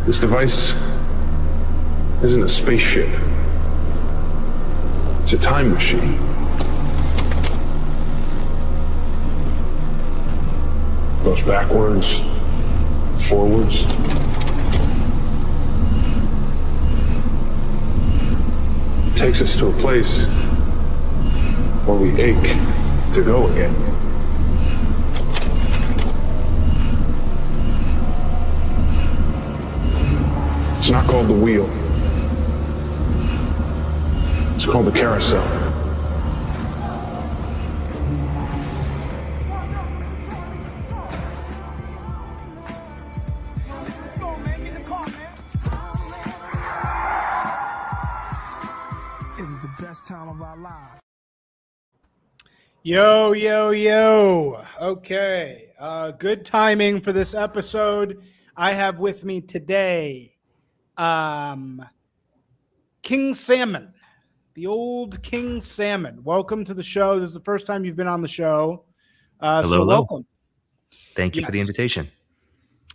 This device isn't a spaceship. It's a time machine. Goes backwards, forwards. It takes us to a place where we ache to go again. It's not called the wheel. It's called the carousel. It was the best time of our lives. Yo, yo, yo. Okay. Good timing for this episode. I have with me today King Salmon, the old King Salmon. Welcome to the show. This is the first time you've been on the show. Hello. Welcome. Thank you for the invitation.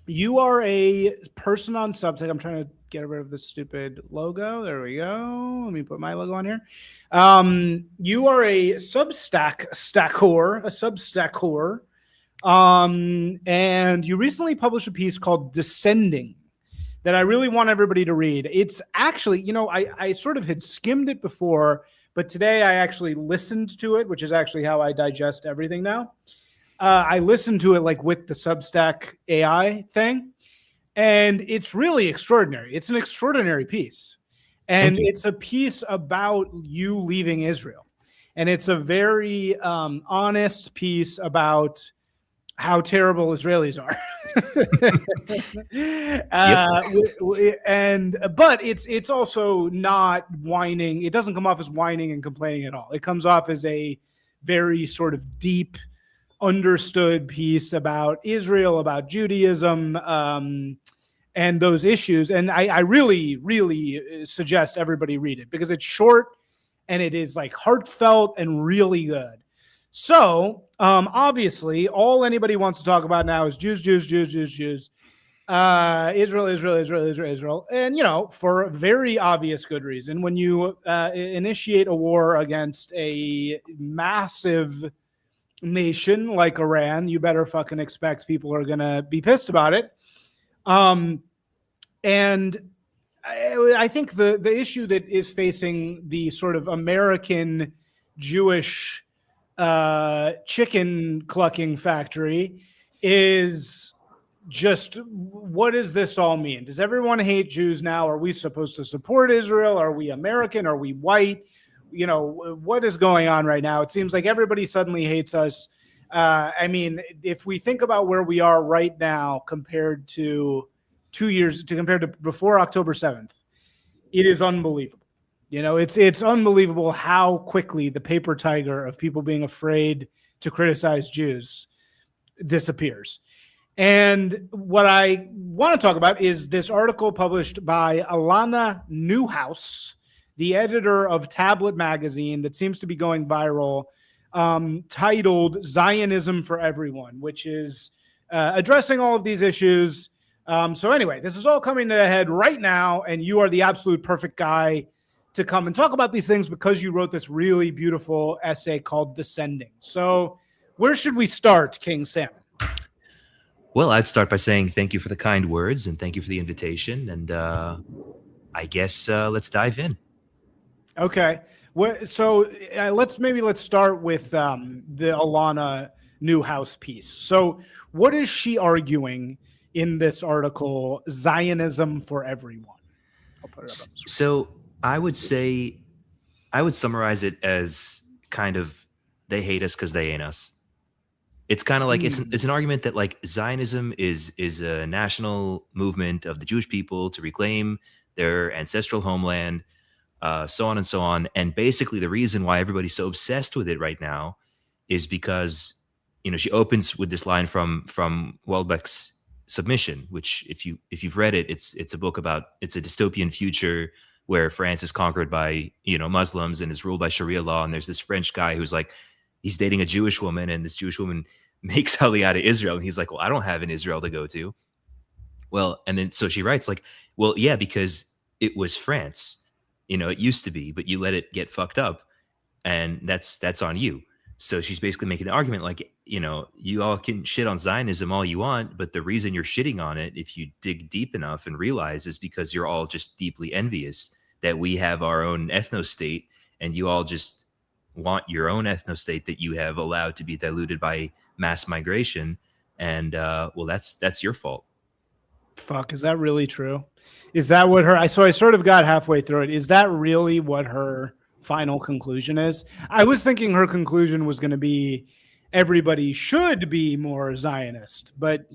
You are a person on Substack. I'm trying to get rid of this stupid logo. There we go. Let me put my logo on here. You are a Substack whore, and you recently published a piece called Descending that I really want everybody to read. It's actually, I sort of had skimmed it before, but today I actually listened to it, which is actually how I digest everything now. I listened to it like with the Substack AI thing, and it's really extraordinary. It's an extraordinary piece, and it's a piece about you leaving Israel, and it's a very honest piece about how terrible Israelis are. But it's also not whining. It doesn't come off as whining and complaining at all. It comes off as a very sort of deep, understood piece about Israel, about Judaism, and those issues. And I really, really suggest everybody read it because it's short and it is like heartfelt and really good. So, obviously, all anybody wants to talk about now is Jews. Israel. And, for very obvious good reason, when you initiate a war against a massive nation like Iran, you better fucking expect people are going to be pissed about it. And I think the issue that is facing the sort of American Jewish chicken clucking factory is just, what does this all mean? Does everyone hate Jews now? Are we supposed to support Israel? Are we American? Are we white? What is going on right now? It seems like everybody suddenly hates us. If we think about where we are right now compared to compared to before October 7th, it is unbelievable. It's unbelievable how quickly the paper tiger of people being afraid to criticize Jews disappears. And what I want to talk about is this article published by Alana Newhouse, the editor of Tablet magazine, that seems to be going viral, titled Zionism for Everyone, which is addressing all of these issues. So anyway, this is all coming to a head right now, and you are the absolute perfect guy to come and talk about these things because you wrote this really beautiful essay called Descending. So where should we start, King Salmon? Well, I'd start by saying thank you for the kind words and thank you for the invitation. And I guess let's dive in. Okay. So let's start with the Alana Newhouse piece. So what is she arguing in this article, Zionism for Everyone? I'll put it up. So I would summarize it as kind of, they hate us because they ain't us. It's kind of like it's an argument that like Zionism is a national movement of the Jewish people to reclaim their ancestral homeland, so on and so on. And basically the reason why everybody's so obsessed with it right now is because, she opens with this line from Welbeck's Submission, which if you've read it, it's a book about, it's a dystopian future where France is conquered by, Muslims and is ruled by Sharia law. And there's this French guy who's like, he's dating a Jewish woman, and this Jewish woman makes Aliyah to Israel. And he's like, well, I don't have an Israel to go to. Well, and then so she writes like, well, yeah, because it was France. It used to be, but you let it get fucked up, and that's on you. So she's basically making an argument like, you all can shit on Zionism all you want, but the reason you're shitting on it, if you dig deep enough and realize, is because you're all just deeply envious that we have our own ethno state, and you all just want your own ethno state that you have allowed to be diluted by mass migration. And well, that's your fault. Fuck, is that really true? Is that what I sort of got halfway through it. Is that really what her final conclusion is? I was thinking her conclusion was going to be everybody should be more Zionist, but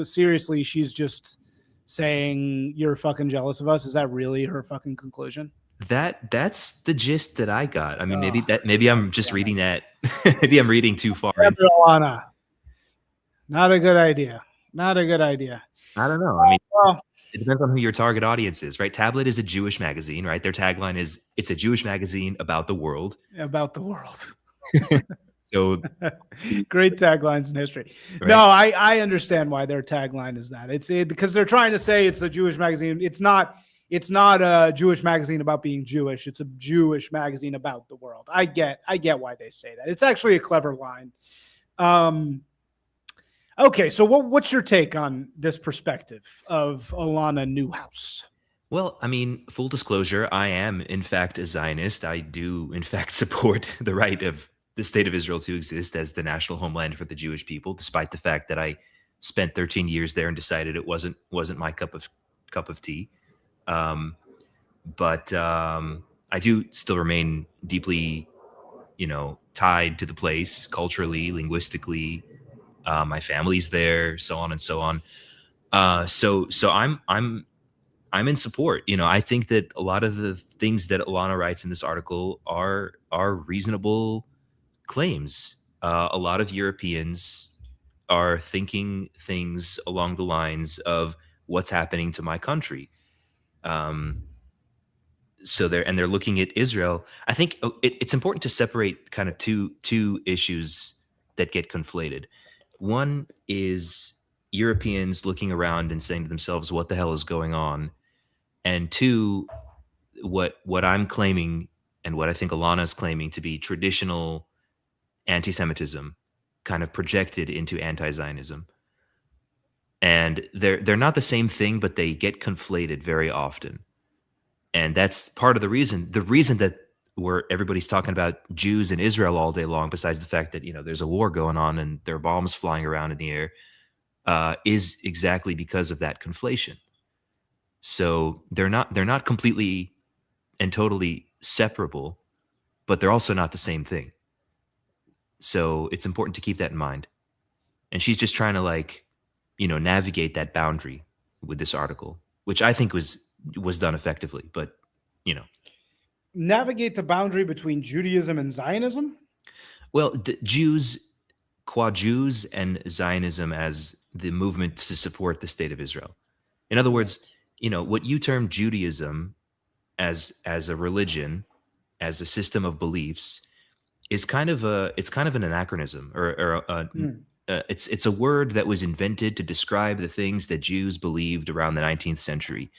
seriously, she's just saying you're fucking jealous of us. Is that really her fucking conclusion? That's the gist that I got. I mean, Oh, maybe I'm just reading that. Maybe I'm reading too far in. Alana. Not a good idea. Not a good idea. I don't know. I mean, Well, it depends on who your target audience is, right? Tablet is a Jewish magazine, right? Their tagline is, it's a Jewish magazine about the world. about the world. So great taglines in history. Right. No, I understand why their tagline is that. Because they're trying to say it's a Jewish magazine. It's not a Jewish magazine about being Jewish. It's a Jewish magazine about the world. I get why they say that. It's actually a clever line. Okay, so what's your take on this perspective of Alana Newhouse? Well, I mean, full disclosure, I am, in fact, a Zionist. I do, in fact, support the right of the state of Israel to exist as the national homeland for the Jewish people, despite the fact that I spent 13 years there and decided it wasn't my cup of tea. But I do still remain deeply, tied to the place culturally, linguistically. My family's there, so on and so on. So I'm in support. I think that a lot of the things that Alana writes in this article are reasonable claims. A lot of Europeans are thinking things along the lines of what's happening to my country. So they're looking at Israel. I think it's important to separate kind of two issues that get conflated. One is Europeans looking around and saying to themselves, "What the hell is going on?" And two, what I'm claiming and what I think Alana is claiming to be traditional anti-Semitism, kind of projected into anti-Zionism. And they're not the same thing, but they get conflated very often. And that's part of the reason. The reason that everybody's talking about Jews in Israel all day long, besides the fact that there's a war going on and there are bombs flying around in the air, is exactly because of that conflation. So they're not completely and totally separable, but they're also not the same thing. So it's important to keep that in mind. And she's just trying to navigate that boundary with this article, which I think was done effectively, but navigate the boundary between Judaism and Zionism. Well, Jews, qua Jews, and Zionism as the movement to support the state of Israel. In other words, what you term Judaism as a religion, as a system of beliefs, is kind of an anachronism, it's a word that was invented to describe the things that Jews believed around the 19th century.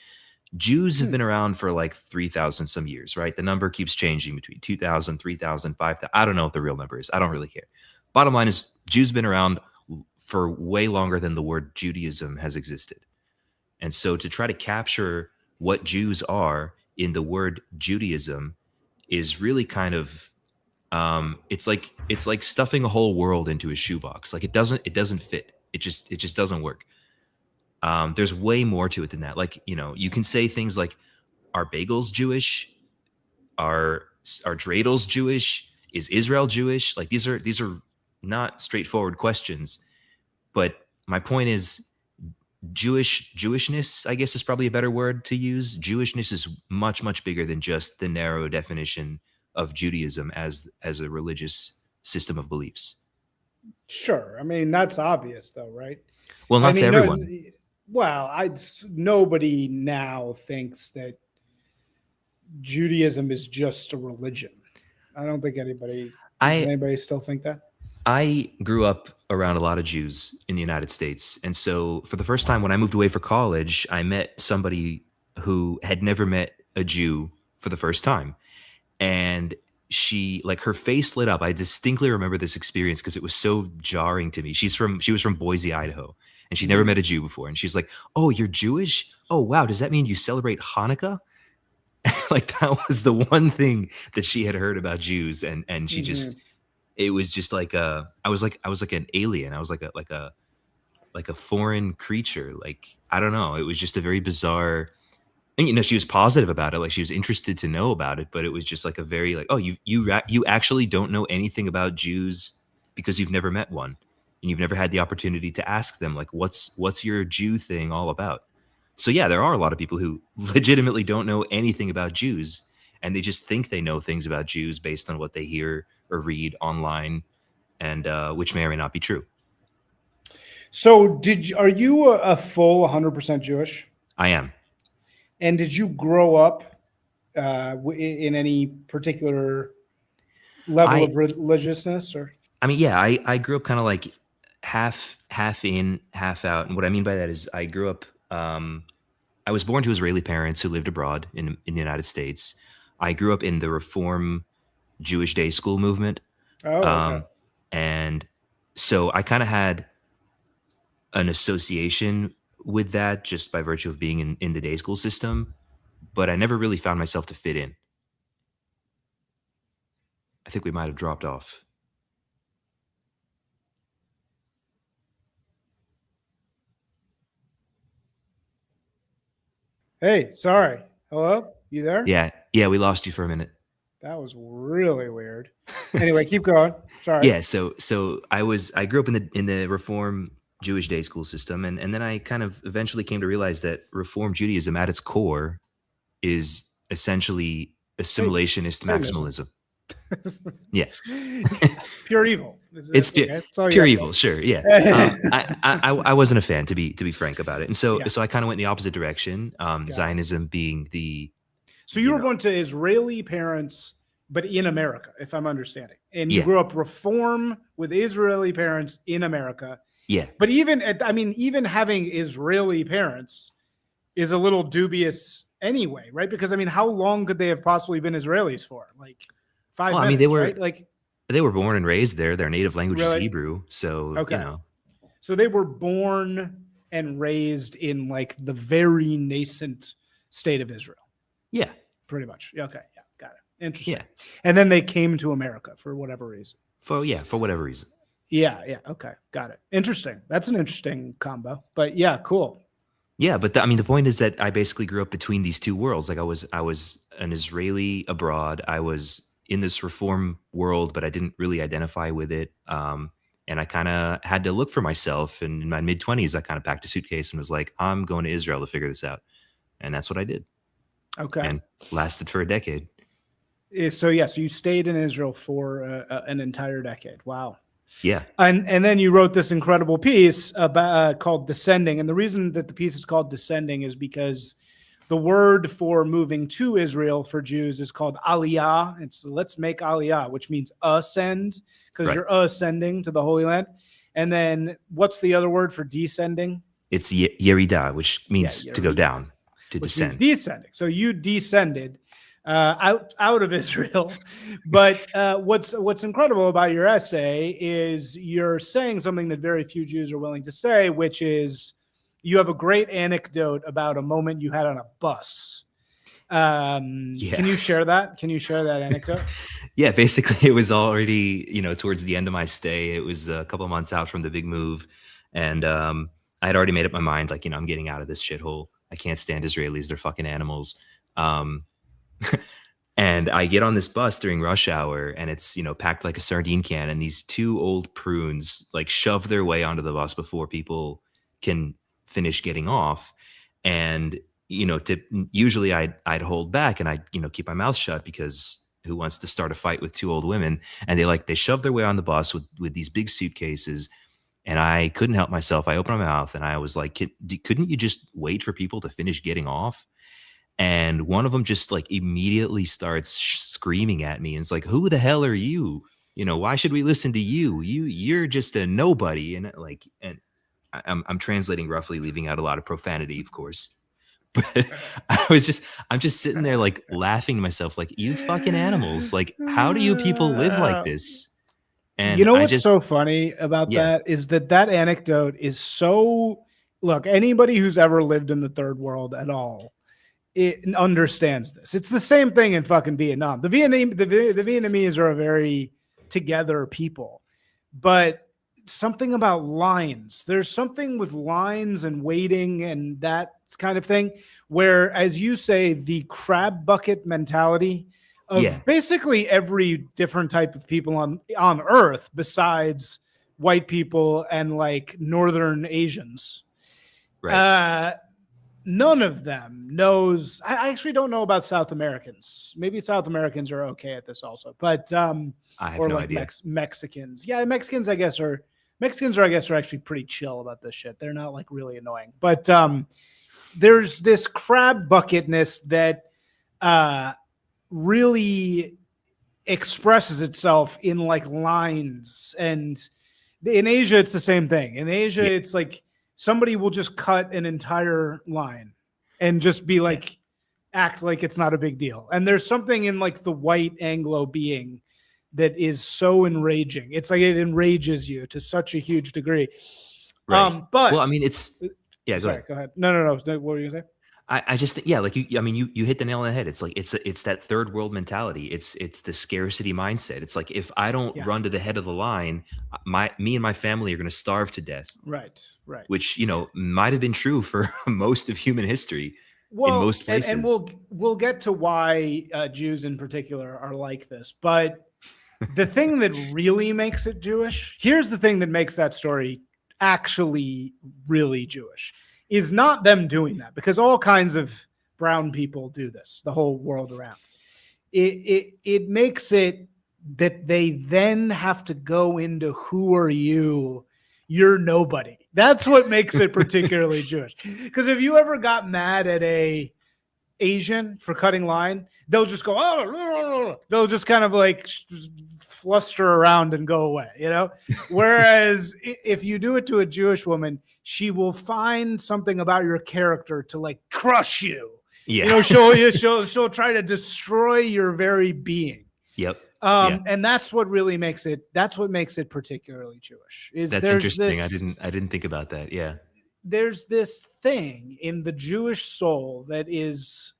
Jews have been around for like 3,000 some years, right? The number keeps changing between 2,000, 3,000, 5,000. I don't know what the real number is. I don't really care. Bottom line is Jews have been around for way longer than the word Judaism has existed. And so to try to capture what Jews are in the word Judaism is really kind of it's like stuffing a whole world into a shoebox. Like it doesn't fit. It just doesn't work. There's way more to it than that. Like, you can say things like, are bagels Jewish? Are dreidels Jewish? Is Israel Jewish? Like these are not straightforward questions. But my point is Jewishness, I guess, is probably a better word to use. Jewishness is much, much bigger than just the narrow definition of Judaism as a religious system of beliefs. Sure. I mean, that's obvious though, right? Well, not to everyone. Nobody now thinks that Judaism is just a religion. I don't think does anybody still think that? I grew up around a lot of Jews in the United States. And so for the first time when I moved away for college, I met somebody who had never met a Jew for the first time. And she, like, her face lit up. I distinctly remember this experience because it was so jarring to me. She was from Boise, Idaho, and she never Mhm. met a Jew before. And she's like, "Oh, you're Jewish? Oh, wow. Does that mean you celebrate Hanukkah?" Like, that was the one thing that she had heard about Jews, and she just, Mhm. it was just like I was like an alien. I was like a foreign creature. Like, I don't know. It was just a very bizarre, and she was positive about it, like she was interested to know about it, but it was just like a very like, oh, you actually don't know anything about Jews because you've never met one, and you've never had the opportunity to ask them, like, what's your Jew thing all about? So yeah, there are a lot of people who legitimately don't know anything about Jews, and they just think they know things about Jews based on what they hear or read online, and which may or may not be true. So, are you a full 100% Jewish? I am. And did you grow up in any particular level I of religiousness, or? I mean, yeah, I grew up kind of like half in, half out. And what I mean by that is I grew up I was born to Israeli parents who lived abroad in the United States. I grew up in the Reform Jewish Day School movement. Oh, okay. Um and so I kind of had an association with that just by virtue of being in the day school system, but I never really found myself to fit in. I think we might have dropped off. Hey, sorry. Hello? You there? Yeah, yeah, we lost you for a minute. That was really weird. Anyway, keep going. Sorry. Yeah, so I grew up in the Reform Jewish day school system, and then I kind of eventually came to realize that Reform Judaism at its core is essentially assimilationist Satanism. maximalism. Yeah, Pure evil. it's That's okay. That's all you pure gotta say. evil, sure. Yeah, I wasn't a fan, to be frank about it, and so Yeah. so I kind of went in the opposite direction. it. Zionism being the, So you you were know, born to Israeli parents, but in America, if I'm understanding. And you yeah, grew up Reform with Israeli parents in America. yeah. But even having Israeli parents is a little dubious anyway, right? Because I mean, how long could they have possibly been Israelis for? Like five Well, I mean, minutes, right? Like, they were born and raised there. Their native language is really? Hebrew, so Okay. So they were born and raised in like the very nascent state of Israel, yeah, pretty much. Yeah, okay. Yeah. Got it. Interesting. yeah. And then they came to America for whatever reason. For whatever reason. Yeah. Yeah. Okay. Got it. Interesting. That's an interesting combo. But yeah, cool. Yeah, but I mean, the point is that I basically grew up between these two worlds. Like, I was an Israeli abroad. I was in this Reform world, but I didn't really identify with it. And I kind of had to look for myself. And in my mid-20s, I kind of packed a suitcase and was like, I'm going to Israel to figure this out. And that's what I did, Okay. and lasted for a decade. So yeah, so you stayed in Israel for an entire decade. Wow. Yeah, And then you wrote this incredible piece about called Descending. And the reason that the piece is called Descending is because the word for moving to Israel for Jews is called Aliyah. It's let's make Aliyah, which means ascend, because right. you're ascending to the Holy Land. And then what's the other word for descending? It's Yerida, which means to go Yerida, down, to which descend. means descending. So you descended out of Israel. But what's incredible about your essay is you're saying something that very few Jews are willing to say, which is you have a great anecdote about a moment you had on a bus. Yeah. Can you share that? Can you share that anecdote? Yeah, basically, it was already, towards the end of my stay. It was a couple of months out from the big move, and I had already made up my mind, like, I'm getting out of this shithole. I can't stand Israelis; they're fucking animals. Um, and I get on this bus during rush hour, and it's packed like a sardine can, and these two old prunes like shove their way onto the bus before people can finish getting off, and to usually I'd hold back and I'd keep my mouth shut because who wants to start a fight with two old women? And they shoved their way on the bus with these big suitcases, and I couldn't help myself. I opened my mouth and I was like, couldn't you just wait for people to finish getting off? And one of them just like immediately starts screaming at me and it's like, who the hell are you? why should we listen to you? You're just a nobody. And I'm translating roughly, leaving out a lot of profanity, of course. But I'm just sitting there like laughing to myself, like, you fucking animals. Like, how do you people live like this? And you know what's so funny about yeah. that is that anecdote is so, look, anybody who's ever lived in the third world at all, it understands this. It's the same thing in fucking Vietnam. The Vietnamese are a very together people, but something about lines. There's something with lines and waiting and that kind of thing where, as you say, the crab bucket mentality of basically every different type of people on Earth besides white people and like Northern Asians. Right. None of them knows. I actually don't know about South Americans. Maybe South Americans are okay at this also, but I have or no like idea. Mexicans. Yeah, Mexicans, I guess, are actually pretty chill about this shit. They're not like really annoying. But there's this crab bucketness that really expresses itself in like lines. And in Asia, it's the same thing. In Asia, it's like somebody will just cut an entire line and just be like, act like it's not a big deal. And there's something in like the white Anglo being that is so enraging. It's like it enrages you to such a huge degree. Right. But well, I mean, it's go ahead. No. What were you gonna say? I just think, like you hit the nail on the head. It's like it's that third world mentality. It's the scarcity mindset. It's like, if I don't run to the head of the line, me and my family are going to starve to death. Right. Which might have been true for most of human history. In most places, and we'll get to why Jews in particular are like this. But the thing that really makes it Jewish, here's the thing that makes that story actually really Jewish, is not them doing that, because all kinds of brown people do this the whole world around. It makes it that they then have to go into who are you? You're nobody. That's what makes it particularly Jewish. Because if you ever got mad at a Asian for cutting line, they'll just go, oh, they'll just kind of like fluster around and go away, Whereas if you do it to a Jewish woman, she will find something about your character to like crush you. Yeah. She'll try to destroy your very being. Yep. And that's what really makes it. That's what makes it particularly Jewish. That's interesting. I didn't think about that. Yeah. There's this thing in the Jewish soul that is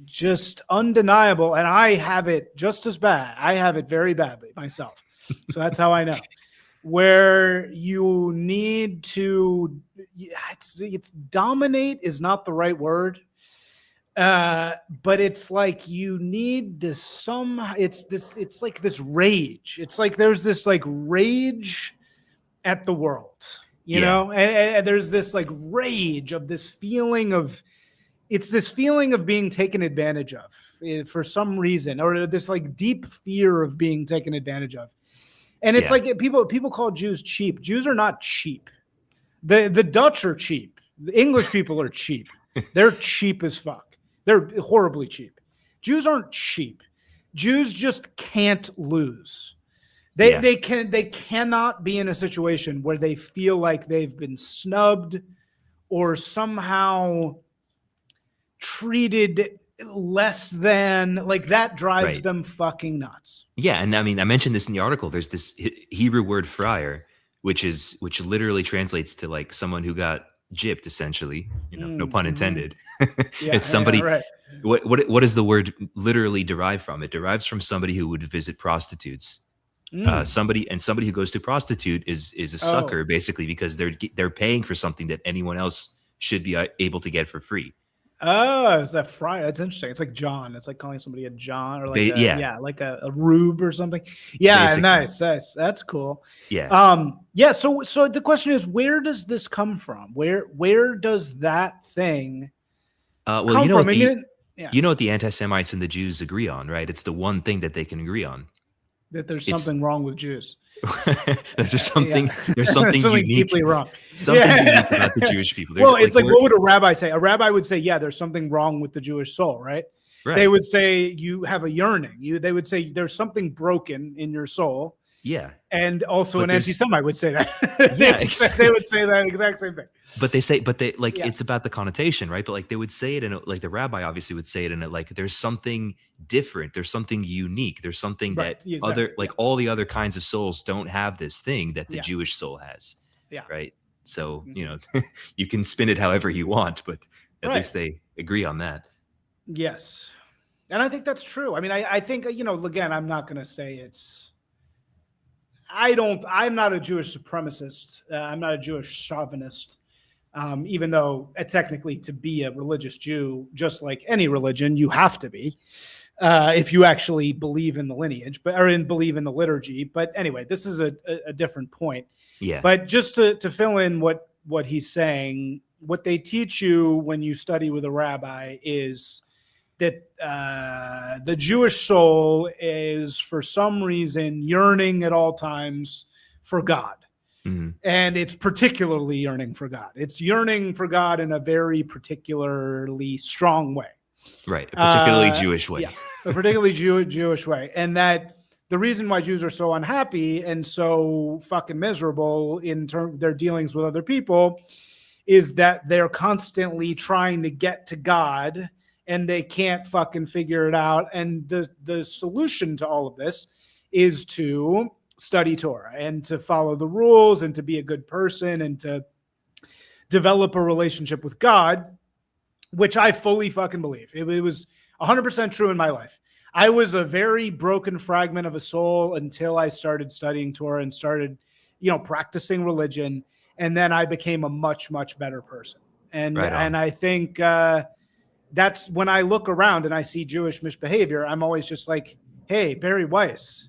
just undeniable, and I have it just as bad. I have it very badly myself, so that's how I know. Where you need to, it's dominate is not the right word. But it's like you need this it's like this rage. It's like there's this like rage at the world, you know, and there's this like rage of this feeling of, it's this feeling of being taken advantage of for some reason, or this like deep fear of being taken advantage of. And it's like people call Jews cheap. Jews are not cheap. The Dutch are cheap. The English people are cheap. They're cheap as fuck. They're horribly cheap. Jews aren't cheap. Jews just can't lose. They cannot be in a situation where they feel like they've been snubbed or somehow treated less than, like that drives them fucking nuts. Yeah, and I mean, I mentioned this in the article. There's this Hebrew word friar, which literally translates to like someone who got gypped, essentially. No pun intended. It's somebody. Yeah, right. What does the word literally derive from? It derives from somebody who would visit prostitutes. Somebody who goes to prostitute is a sucker, basically, because they're paying for something that anyone else should be able to get for free. Oh, is that friar? That's interesting. It's like John. It's like calling somebody a John, or like like a rube or something. Yeah, basically. Nice. That's cool. Yeah. So the question is, where does this come from? Where does that thing come from? You know what the anti-Semites and the Jews agree on, right? It's the one thing that they can agree on. That there's something wrong with Jews. There's something unique, deeply wrong. Something unique about the Jewish people. It's like what would a rabbi say? A rabbi would say, yeah, there's something wrong with the Jewish soul, right? They Right. would say you have a yearning. They would say there's something broken in your soul. Yeah. And also But an there's anti-Semite would say that. yeah, They would say that exact same thing. but they like Yeah. it's about the connotation, right? But like they would say it in like the rabbi obviously would say it in it like there's something different, there's something unique, there's something Right. that Exactly. other like all the other kinds of souls don't have this thing that the Yeah. Jewish soul has. Yeah. Right. So, Mhm. you can spin it however you want, but at Right. least they agree on that. Yes. And I think that's true. I mean, I think, again, I'm not going to say I'm not a Jewish supremacist. I'm not a Jewish chauvinist. Even though technically to be a religious Jew, just like any religion, you have to be if you actually believe in the lineage, believe in the liturgy. But anyway, this is a different point. Yeah. But just to fill in what he's saying, what they teach you when you study with a rabbi is that the Jewish soul is for some reason yearning at all times for God. Mhm. And it's particularly yearning for God. It's yearning for God in a very particularly strong way. Right. A particularly Jewish way. Yeah, a particularly Jewish way. And that the reason why Jews are so unhappy and so fucking miserable in their dealings with other people is that they're constantly trying to get to God and they can't fucking figure it out. And the solution to all of this is to study Torah and to follow the rules and to be a good person and to develop a relationship with God, which I fully fucking believe. It was 100% true in my life. I was a very broken fragment of a soul until I started studying Torah and started, practicing religion. And then I became a much, much better person. And Right on. and I think that's when I look around and I see Jewish misbehavior, I'm always just like, hey, Barry Weiss,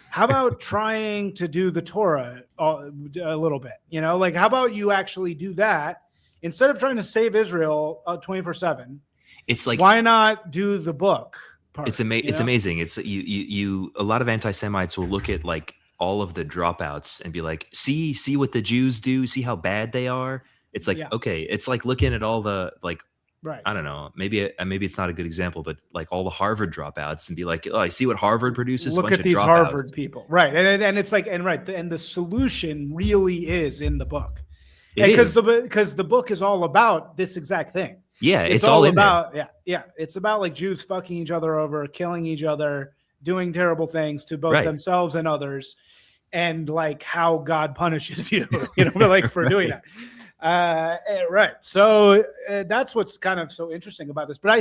how about trying to do the Torah a little bit? Like, how about you actually do that instead of trying to save Israel 24/7? It's like Why not do the book part? it's amazing. It's you a lot of anti-Semites will look at like all of the dropouts and be like, see what the Jews do, see how bad they are. It's like, Yeah. okay, it's like looking at all the like Right. I don't know, maybe it's not a good example, but like all the Harvard dropouts and be like, oh, I see what Harvard produces. Look at these Harvard people, right? And it's like, and the solution really is in the book, because the book is all about this exact thing. Yeah, it's all in about it's about like Jews fucking each other over, killing each other, doing terrible things to both themselves and others, and like how God punishes you, like for doing that. Right. So that's what's kind of so interesting about this. But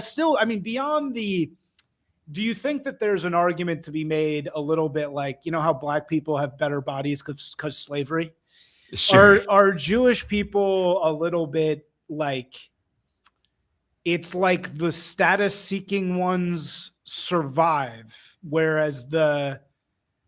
beyond do you think that there's an argument to be made a little bit like, how black people have better bodies because slavery? Sure. Are Jewish people a little bit like, it's like the status seeking ones survive, whereas the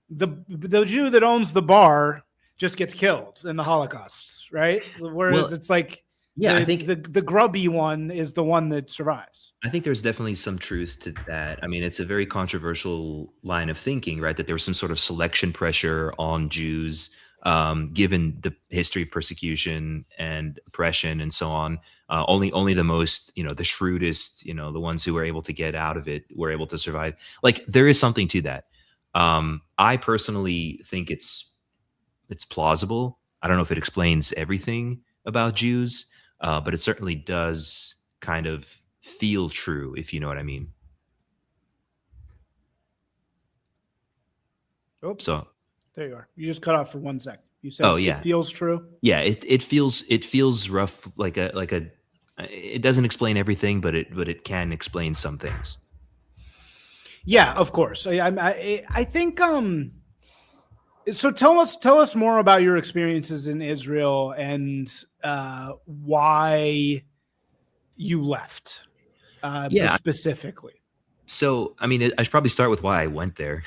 Jew that owns the bar just gets killed in the Holocaust, right? Whereas it's like, I think the grubby one is the one that survives. I think there's definitely some truth to that. I mean, it's a very controversial line of thinking, right? That there was some sort of selection pressure on Jews, given the history of persecution and oppression and so on. Only the most, the shrewdest, the ones who were able to get out of it were able to survive. Like there is something to that. I personally think it's plausible. I don't know if it explains everything about Jews, but it certainly does kind of feel true, if you know what I mean. Oh, so there you are. You just cut off for 1 second. You said it feels true. Yeah, it feels rough, like a. It doesn't explain everything, but it can explain some things. Yeah, of course. I think. So tell us more about your experiences in Israel and why you left. Specifically. So, I mean, I should probably start with why I went there.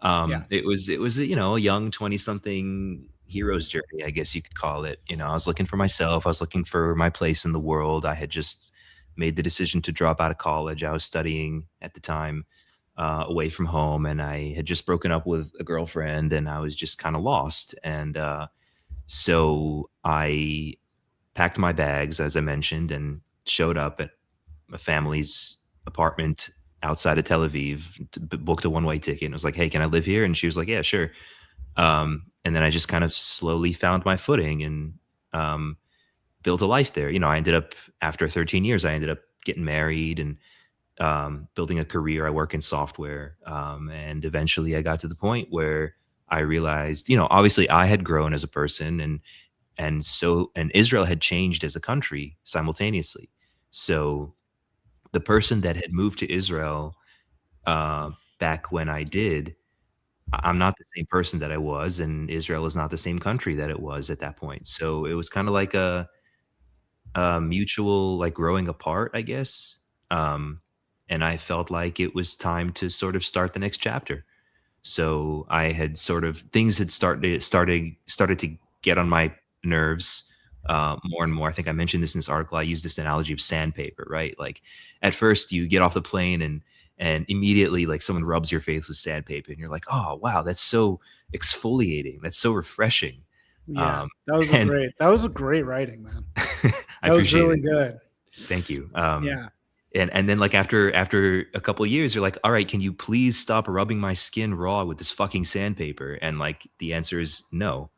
It was a young 20-something hero's journey, I guess you could call it. I was looking for myself. I was looking for my place in the world. I had just made the decision to drop out of college. I was studying at the time. Away from home, and I had just broken up with a girlfriend, and I was just kind of lost. And so I packed my bags, as I mentioned, and showed up at a family's apartment outside of Tel Aviv, booked a one-way ticket, and was like, "Hey, can I live here?" And she was like, "Yeah, sure." And then I just kind of slowly found my footing and built a life there. I ended up, after 13 years, I ended up getting married and building a career. I work in software, and eventually I got to the point where I realized, obviously I had grown as a person, and Israel had changed as a country simultaneously. So the person that had moved to Israel back when I did, I'm not the same person that I was, and Israel is not the same country that it was at that point. So it was kind of like a mutual, like, growing apart, I guess. And I felt like it was time to sort of start the next chapter. So I had sort of things had started to get on my nerves more and more. I think I mentioned this in this article. I used this analogy of sandpaper, right? Like, at first you get off the plane and immediately, like, someone rubs your face with sandpaper and you're like, oh wow, that's so exfoliating. That's so refreshing. Yeah, Um, and that was a great writing, man. I That was appreciate really it. good. Thank you. Yeah. And then, like, after a couple of years, you're like, all right, can you please stop rubbing my skin raw with this fucking sandpaper? And, like, the answer is no.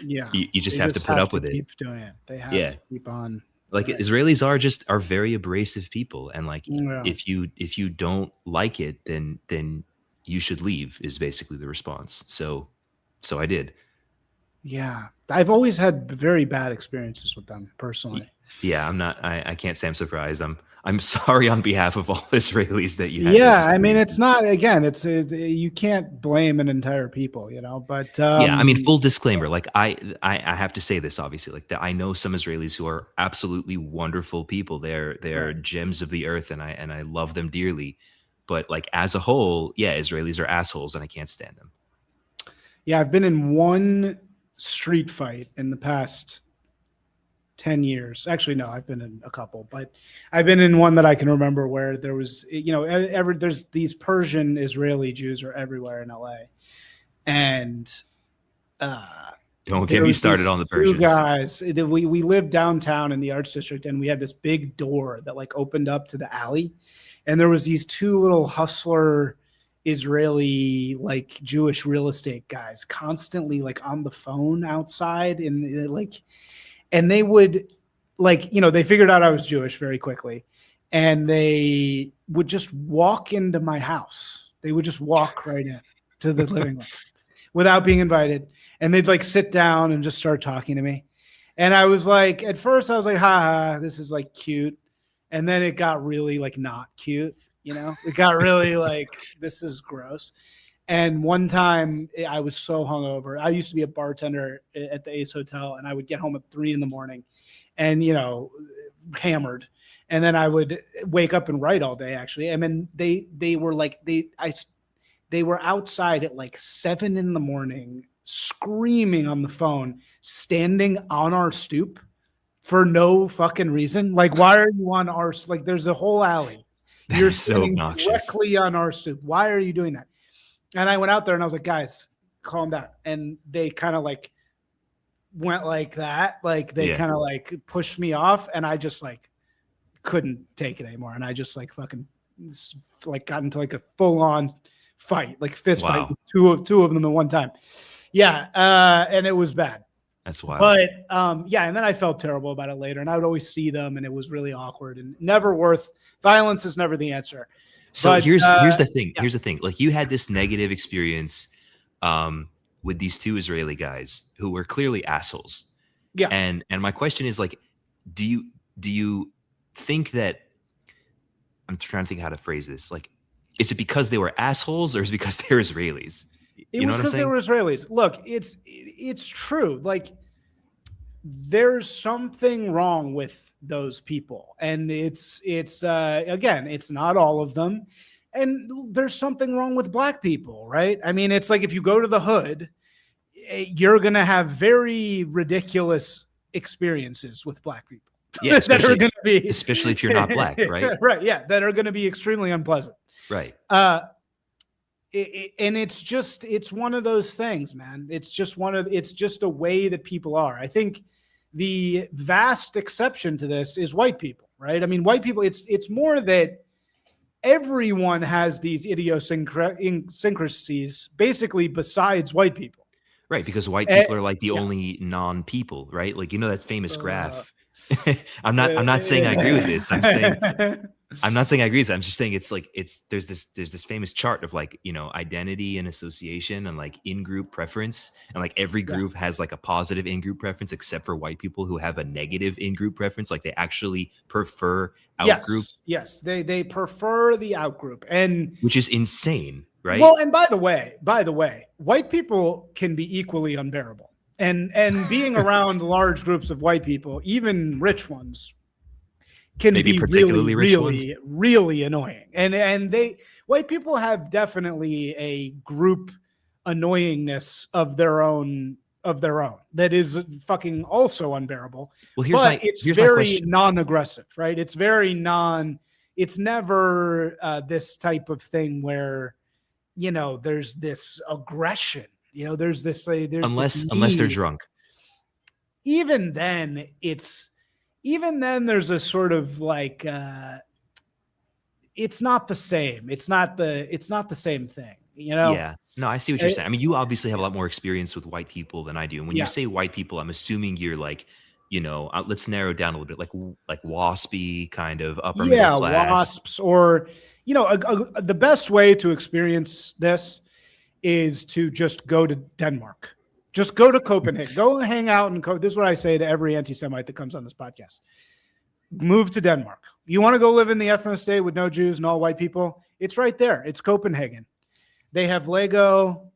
Yeah. You just They have to just put have up to with it. keep doing it. They have Yeah. to keep on. Like, Right. Israelis are very abrasive people. And, like, Yeah. if you don't like it, then you should leave, is basically the response. So I did. Yeah. I've always had very bad experiences with them personally. Yeah, I can't say I'm surprised. I'm sorry on behalf of all Israelis that you had those Yeah, I mean, experiences. it's not, again, it's you can't blame an entire people, but Yeah, I mean, full disclaimer, like, I have to say this, obviously, like, that I know some Israelis who are absolutely wonderful people. They're right. gems of the earth, and I love them dearly. But, like, as a whole, yeah, Israelis are assholes, and I can't stand them. Yeah, I've been in one street fight in the past 10 years. Actually, no, I've been in a couple, but I've been in one that I can remember where there was, there's these Persian Israeli Jews are everywhere in LA. And Don't get there me was started these on the two Persians. guys that we lived downtown in the arts district, and we had this big door that, like, opened up to the alley. And there was these two little hustler Israeli, like, Jewish real estate guys constantly, like, on the phone outside, and, like, and they would, like, they figured out I was Jewish very quickly, and they would just walk into my house. They would just walk right in to the living room without being invited, and they'd, like, sit down and just start talking to me. And I was like, at first I was like, ha, this is, like, cute. And then it got really, like, not cute. It got really like, this is gross. And one time I was so hungover. I used to be a bartender at the Ace Hotel, and I would get home at 3 a.m. and, hammered. And then I would wake up and write all day, actually. And then they were like, they were outside at like 7 a.m, screaming on the phone, standing on our stoop for no fucking reason. Like, why are you on our, like, there's a whole alley. You're So standing obnoxious. directly on our stoop. Why are you doing that? And I went out there and I was like, guys, calm down. And they kind of, like, went like that. Like, they Yeah. kind of, like, pushed me off, and I just, like, couldn't take it anymore. And I just, like, fucking, like, got into, like, a full on fight, like, fist fight with two of them at one time. Yeah. And it was bad. That's wild. But yeah, and then I felt terrible about it later, and I would always see them, and it was really awkward and never worth. Violence is never the answer. So But, here's the thing. yeah. Here's the thing. Like, you had this negative experience with these two Israeli guys who were clearly assholes. Yeah. And my question is, like, do you think that, I'm trying to think how to phrase this. Like, is it because they were assholes, or is it because they're Israelis? It was because they were Israelis. Look, it's true. Like, there's something wrong with those people, and it's again, it's not all of them, and there's something wrong with black people, right? I mean, it's like, if you go to the hood, you're gonna have very ridiculous experiences with black people. Yeah, that are gonna be, especially if you're not black, right? Right. Yeah, that are gonna be extremely unpleasant. Right. And it's one of those things, man. It's just a way that people are. I think the vast exception to this is white people, right? I mean, white people, it's more that everyone has these idiosyncrasies, basically, besides white people. Right, because white Eh, people are like the yeah. only non-people, right? Like, that famous Uh, graph. I'm not saying I agree with this. I'm not saying I agree with it. I'm just saying it's like there's this famous chart of like, identity and association and like in-group preference. And like every yeah. group has like a positive in-group preference except for white people who have a negative in-group preference. Like they actually prefer out-group, Yes, they prefer the outgroup, and which is insane, right? well, and by the way, white people can be equally unbearable, and being around large groups of white people, even rich ones, can Maybe be really, particularly rich ones. really, really annoying. And white people have definitely a group annoyingness of their own that is fucking also unbearable. Well, But it's here's my very question. non-aggressive, right? It's very it's never this type of thing where, there's this aggression, there's this Unless they're need. drunk. Even then there's a sort of like it's not the same. It's not the same thing, Yeah. No, I see what you're Eh, saying. I mean, you obviously have a lot more experience with white people than I do. And when you yeah. say white people, I'm assuming you're like, let's narrow it down a little bit, like waspy kind of upper middle Yeah, class. wasps, or the best way to experience this is to just go to Denmark. Just go to Copenhagen. Go hang out in this is what I say to every anti-Semite that comes on this podcast. Move to Denmark. You want to go live in the ethno state with no Jews and all white people? It's right there. It's Copenhagen. They have Lego.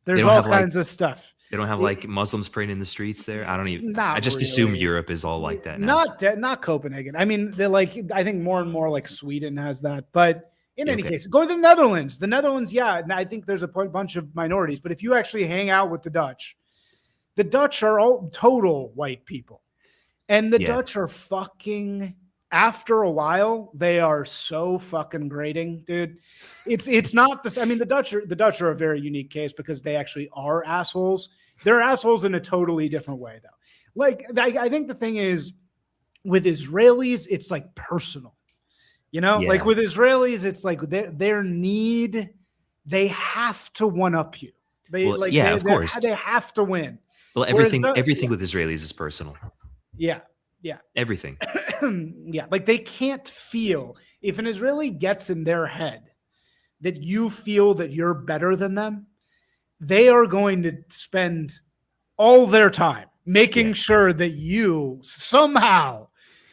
There's all kinds of stuff. They don't have like Muslims praying in the streets there. I don't even. Not I just really. assume Europe is all like that now. Not Copenhagen. I mean, they're like, I think more and more like Sweden has that. But in any case, go to the Netherlands. The Netherlands, yeah, and I think there's a bunch of minorities. But if you actually hang out with the Dutch are all total white people, and the Dutch are fucking. After a while, they are so fucking grating, dude. It's not this. I mean, the Dutch are a very unique case because they actually are assholes. They're assholes in a totally different way, though. Like, I think the thing is, with Israelis, it's like personal. Like with Israelis, it's like their need. They have to one up you. Of course, they have to win. Well, everything with Israelis is personal. Yeah. Everything. Yeah, like they can't feel if an Israeli gets in their head that you feel that you're better than them, they are going to spend all their time making sure that you somehow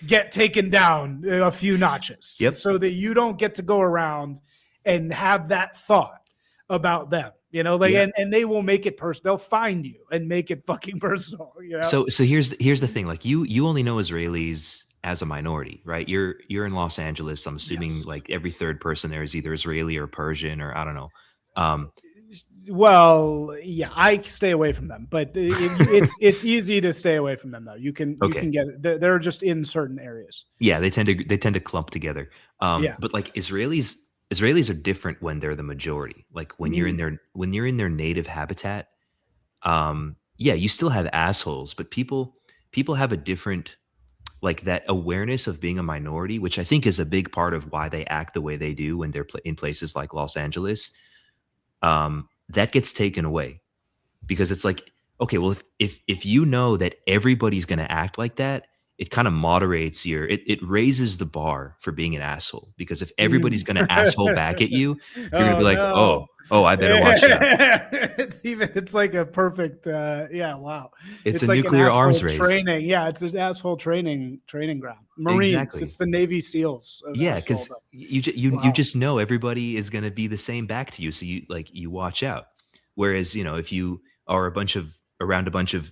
get taken down a few notches. Yep. So that you don't get to go around and have that thought about them. And they will make it personal. They'll find you and make it fucking personal. So here's the thing. Like you only know Israelis as a minority, right? You're in Los Angeles. I'm assuming like every third person there is either Israeli or Persian or I don't know. Well, yeah, I stay away from them, but it's easy to stay away from them though. You can get it. They're just in certain areas. Yeah, they tend to clump together. But like Israelis are different when they're the majority. Like when you're in their native habitat, you still have assholes, but people have a different, like that awareness of being a minority, which I think is a big part of why they act the way they do when they're in places like Los Angeles. That gets taken away because it's like, okay, well, if you know that everybody's going to act like that, it kind of moderates it raises the bar for being an asshole, because if everybody's going to asshole back at you, you're going to be like, no. I better watch out. It's like a perfect, wow. It's a like nuclear arms race. Training. Yeah, it's an asshole training ground. Marines. Exactly. It's the Navy SEALs. Yeah, because you just know everybody is going to be the same back to you, so you watch out. Whereas if you are around a bunch of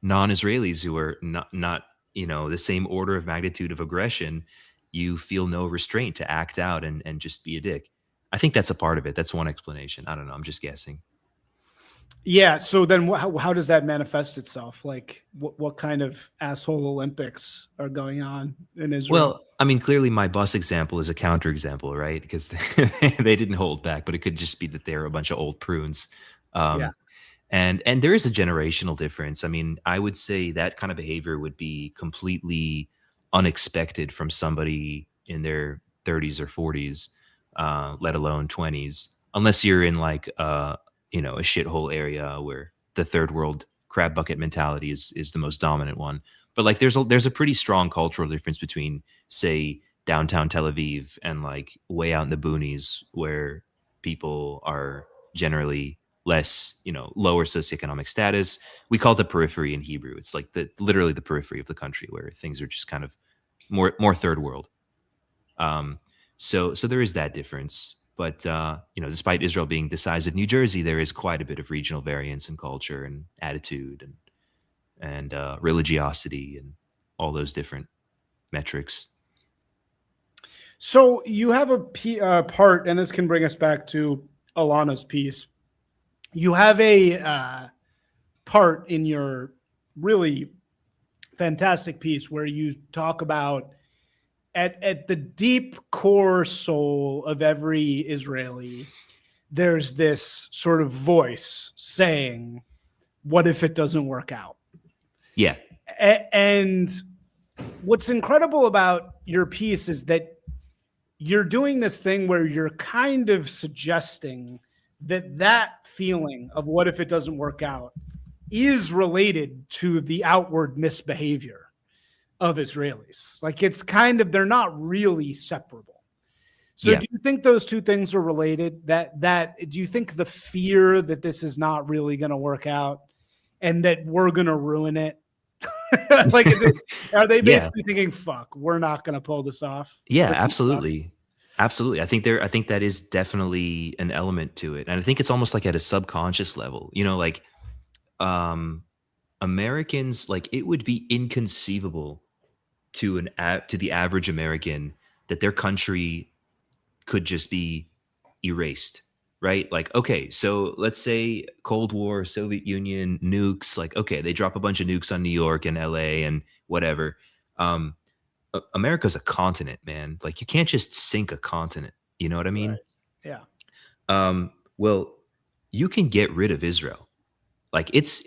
non-Israelis who are not the same order of magnitude of aggression, you feel no restraint to act out and just be a dick. I think that's a part of it. That's one explanation. I don't know. I'm just guessing. Yeah. So then how does that manifest itself? Like what kind of asshole Olympics are going on in Israel? Well, I mean, clearly my bus example is a counterexample, right? Because they didn't hold back, but it could just be that they're a bunch of old prunes. And there is a generational difference. I mean, I would say that kind of behavior would be completely unexpected from somebody in their 30s or 40s. let alone 20s, unless you're in like a shithole area where the third world crab bucket mentality is the most dominant one. But like there's a pretty strong cultural difference between, say, downtown Tel Aviv and like way out in the boonies where people are generally less, lower socioeconomic status. We call it the periphery in Hebrew. It's like literally the periphery of the country where things are just kind of more third world. Um, so there is that difference. But despite Israel being the size of New Jersey, there is quite a bit of regional variance in culture and attitude and religiosity and all those different metrics. So you have a part, and this can bring us back to Alana's piece. You have a part in your really fantastic piece where you talk about at the deep core soul of every Israeli, there's this sort of voice saying, what if it doesn't work out? Yeah. And what's incredible about your piece is that you're doing this thing where you're kind of suggesting that feeling of what if it doesn't work out is related to the outward misbehavior of Israelis. Like it's kind of, they're not really separable. So Yeah. do you think those two things are related? That do you think the fear that this is not really going to work out and that we're going to ruin it? Like, are they basically thinking, fuck, we're not going to pull this off? Yeah, absolutely. Absolutely. I think that is definitely an element to it. And I think it's almost like at a subconscious level, like Americans, like it would be inconceivable to the average American that their country could just be erased, right? Like, okay, so let's say Cold War, Soviet Union, nukes, like, okay, they drop a bunch of nukes on New York and LA and whatever. America's a continent, man. Like you can't just sink a continent. You know what I mean? Right. Yeah. Well, you can get rid of Israel. Like it's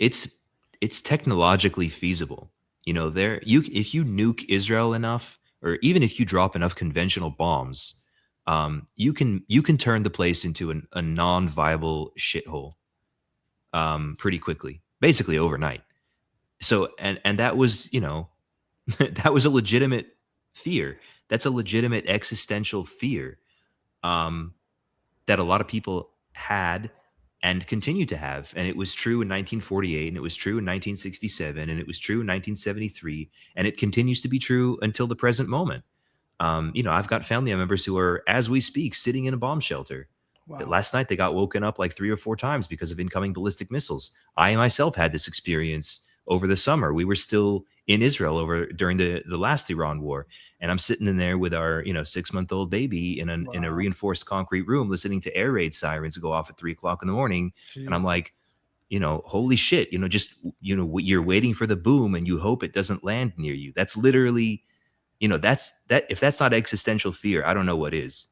technologically feasible. If you nuke Israel enough, or even if you drop enough conventional bombs, you can turn the place into a non-viable shithole pretty quickly, basically overnight. So and that was that was a legitimate fear. That's a legitimate existential fear that a lot of people had and continue to have. And it was true in 1948, and it was true in 1967, and it was true in 1973, and it continues to be true until the present moment. I've got family members who are, as we speak, sitting in a bomb shelter. Wow. That last night they got woken up like 3 or 4 times because of incoming ballistic missiles. I myself had this experience over the summer. We were still in Israel during the last Iran war, and I'm sitting in there with our 6-month-old baby in a reinforced concrete room, listening to air raid sirens go off at 3:00 in the morning, Jesus. and I'm like, holy shit, you're waiting for the boom and you hope it doesn't land near you. That's literally, if that's not existential fear, I don't know what is.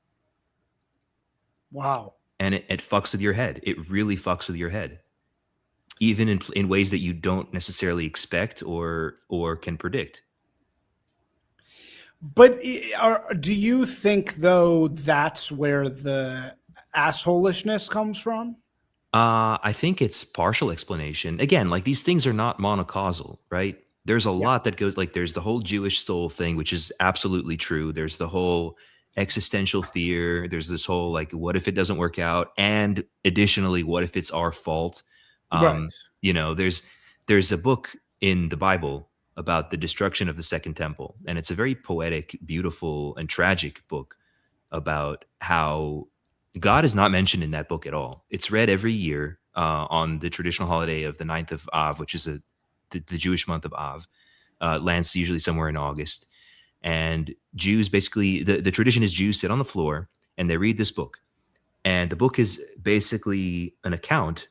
Wow. And it fucks with your head. It really fucks with your head, even in ways that you don't necessarily expect or can predict. But do you think, though, that's where the assholishness comes from? I think it's partial explanation. Again, like these things are not monocausal, right? There's a lot that goes, like there's the whole Jewish soul thing, which is absolutely true. There's the whole existential fear. There's this whole like, what if it doesn't work out? And additionally, what if it's our fault? Right. There's a book in the Bible about the destruction of the Second Temple, and it's a very poetic, beautiful, and tragic book about how God is not mentioned in that book at all. It's read every year on the traditional holiday of the 9th of Av, which is the Jewish month of Av. Lands usually somewhere in August. And Jews basically, the tradition is Jews sit on the floor and they read this book. And the book is basically an account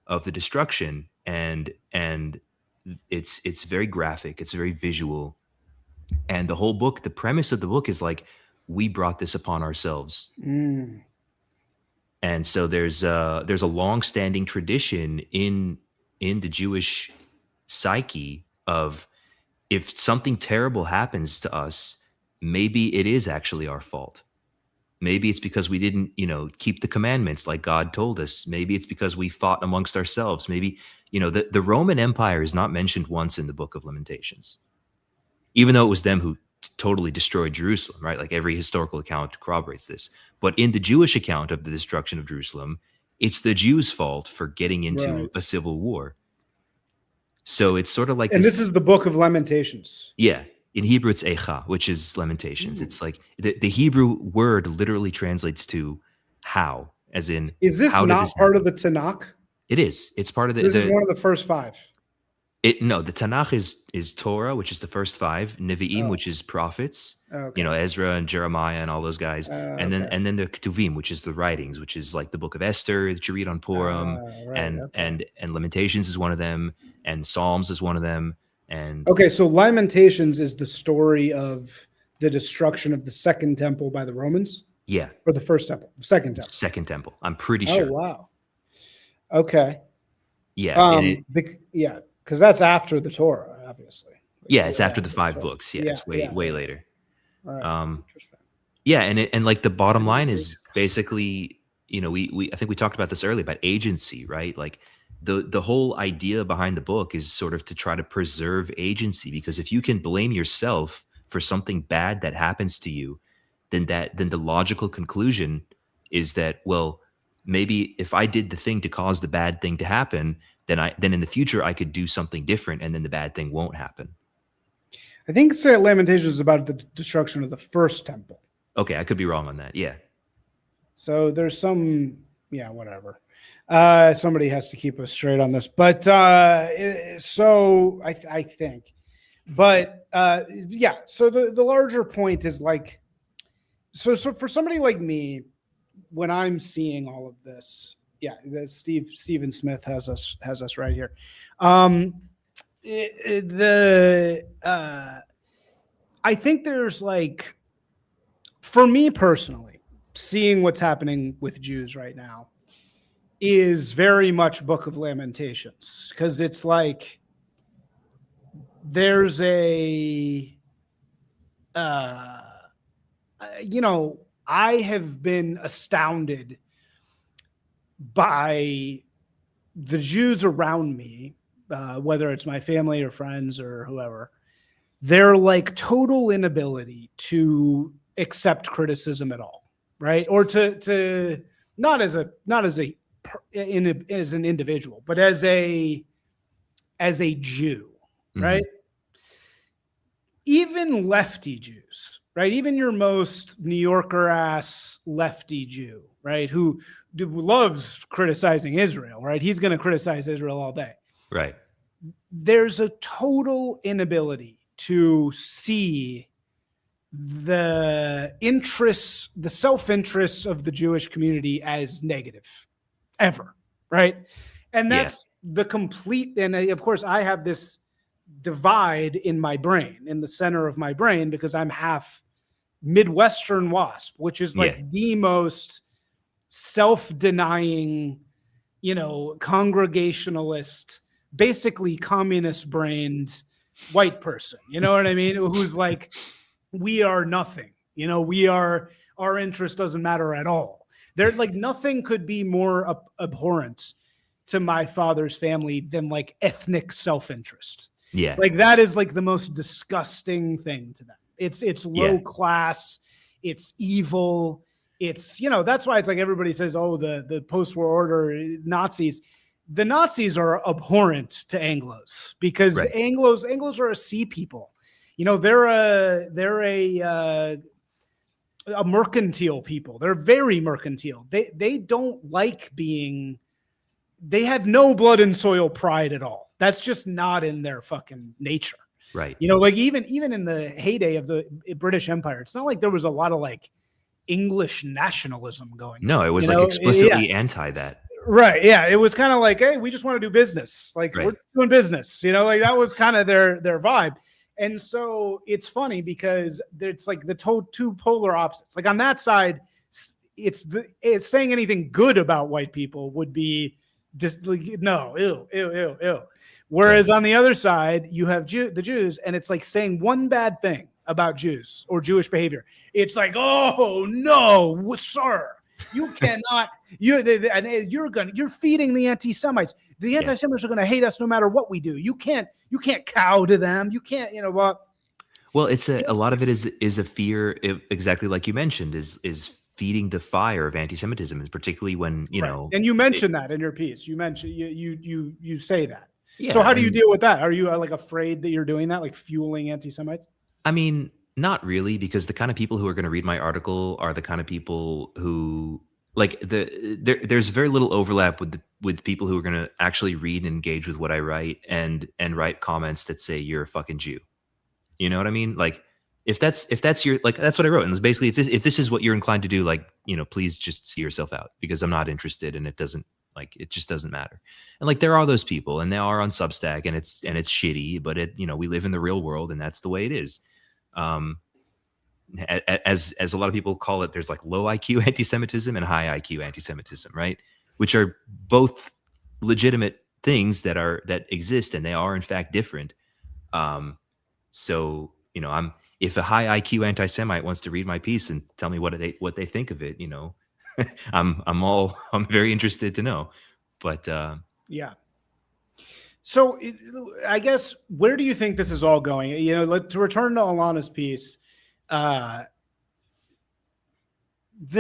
of the destruction, and it's very graphic, it's very visual. And the whole book, the premise of the book is like, we brought this upon ourselves. And so there's a long-standing tradition in the Jewish psyche of, if something terrible happens to us, maybe it is actually our fault. Maybe it's because we didn't, keep the commandments like God told us. Maybe it's because we fought amongst ourselves. Maybe, the Roman Empire is not mentioned once in the Book of Lamentations, even though it was them who totally destroyed Jerusalem, right? Like every historical account corroborates this. But in the Jewish account of the destruction of Jerusalem, it's the Jews' fault for getting into Right. a civil war. So it's sort of like And this is the Book of Lamentations. yeah. In Hebrew, it's Echa, which is Lamentations. It's like the Hebrew word literally translates to how, as in, Is this how did not this part happen? of the Tanakh? It is. It's part of So this is one of the first 5. No, the Tanakh is Torah, which is the first 5, Nevi'im, which is prophets, Okay. Ezra and Jeremiah and all those guys, and then the Ketuvim, which is the writings, which is like the book of Esther that you read on Purim, and Lamentations is one of them, and Psalms is one of them, and Okay, so Lamentations is the story of the destruction of the Second Temple by the Romans, yeah, or the First Temple, the Second Temple. Second Temple. I'm pretty Oh sure. wow. Okay. Yeah, and because that's after the Torah, obviously. it's after the 5 books. Yeah, it's way later. All right. Yeah, and like the bottom line is basically, we I think we talked about this earlier about agency, right? Like the whole idea behind the book is sort of to try to preserve agency, because if you can blame yourself for something bad that happens to you, then the logical conclusion is that, well, maybe if I did the thing to cause the bad thing to happen, then in the future I could do something different, and then the bad thing won't happen. I think Lamentations is about the destruction of the First Temple. Okay, I could be wrong on that. Yeah. So there's some, whatever. Somebody has to keep us straight on this, but so I think, but So the larger point is like, so for somebody like me, when I'm seeing all of this, Stephen Smith has us right here. I think there's like, for me personally, seeing what's happening with Jews right now is very much Book of Lamentations, because it's like there's I have been astounded by the Jews around me, whether it's my family or friends or whoever, their like total inability to accept criticism at all, right? Or to not as an individual, but as a Jew, right? Even lefty Jews, right? Even your most New Yorker ass lefty Jew, right? Who loves criticizing Israel, right? He's going to criticize Israel all day. Right. There's a total inability to see the interests, the self-interests of the Jewish community as negative ever, right? And that's the complete, and of course I have this divide in my brain, in the center of my brain, because I'm half Midwestern WASP, which is like the most self-denying, congregationalist, basically communist-brained white person. You know what I mean? Who's like, we are nothing. Our interest doesn't matter at all. There's like nothing could be more abhorrent to my father's family than like ethnic self-interest. Yeah. Like that is like the most disgusting thing to them. It's low class, it's evil. It's, that's why it's like everybody says, oh, the post-war order Nazis. The Nazis are abhorrent to Anglos, because Anglos are a sea people. They're a mercantile people. They're very mercantile. They don't like being. They have no blood and soil pride at all. That's just not in their fucking nature. Right. Like even in the heyday of the British Empire, it's not like there was a lot of like English nationalism going. No, it was like explicitly anti that. Right. Yeah. It was kind of like, hey, we just want to do business. Like we're doing business, like that was kind of their vibe. And so it's funny because it's like the two polar opposites. Like on that side, it's saying anything good about white people would be just like, no, ew. Whereas on the other side, you have the Jews, and it's like saying one bad thing about Jews or Jewish behavior, it's like, oh no, sir, you cannot. You're feeding the anti-Semites. The anti-Semites are going to hate us no matter what we do. You can't cow to them. You can't, what? Well, it's a lot of it is a fear, exactly like you mentioned, is feeding the fire of anti-Semitism, and particularly when And you mentioned that in your piece. You mentioned you say that. Yeah, so how do you deal with that? Are you like afraid that you're doing that, like fueling anti-Semites? I mean, not really, because the kind of people who are going to read my article are the kind of people who there's very little overlap with people who are going to actually read and engage with what I write and write comments that say you're a fucking Jew. You know what I mean? Like if that's your, like, that's what I wrote. And it's basically, if this is what you're inclined to do, like, please just see yourself out, because I'm not interested, and it just doesn't matter. And like, there are those people, and they are on Substack, and it's shitty, but we live in the real world, and that's the way it is. As a lot of people call it, there's like low IQ anti-Semitism and high IQ anti-Semitism, right? Which are both legitimate things that exist, and they are in fact different. So if a high IQ anti-Semite wants to read my piece and tell me what they think of it, I'm very interested to know. But yeah. So I guess, where do you think this is all going? To return to Alana's piece, the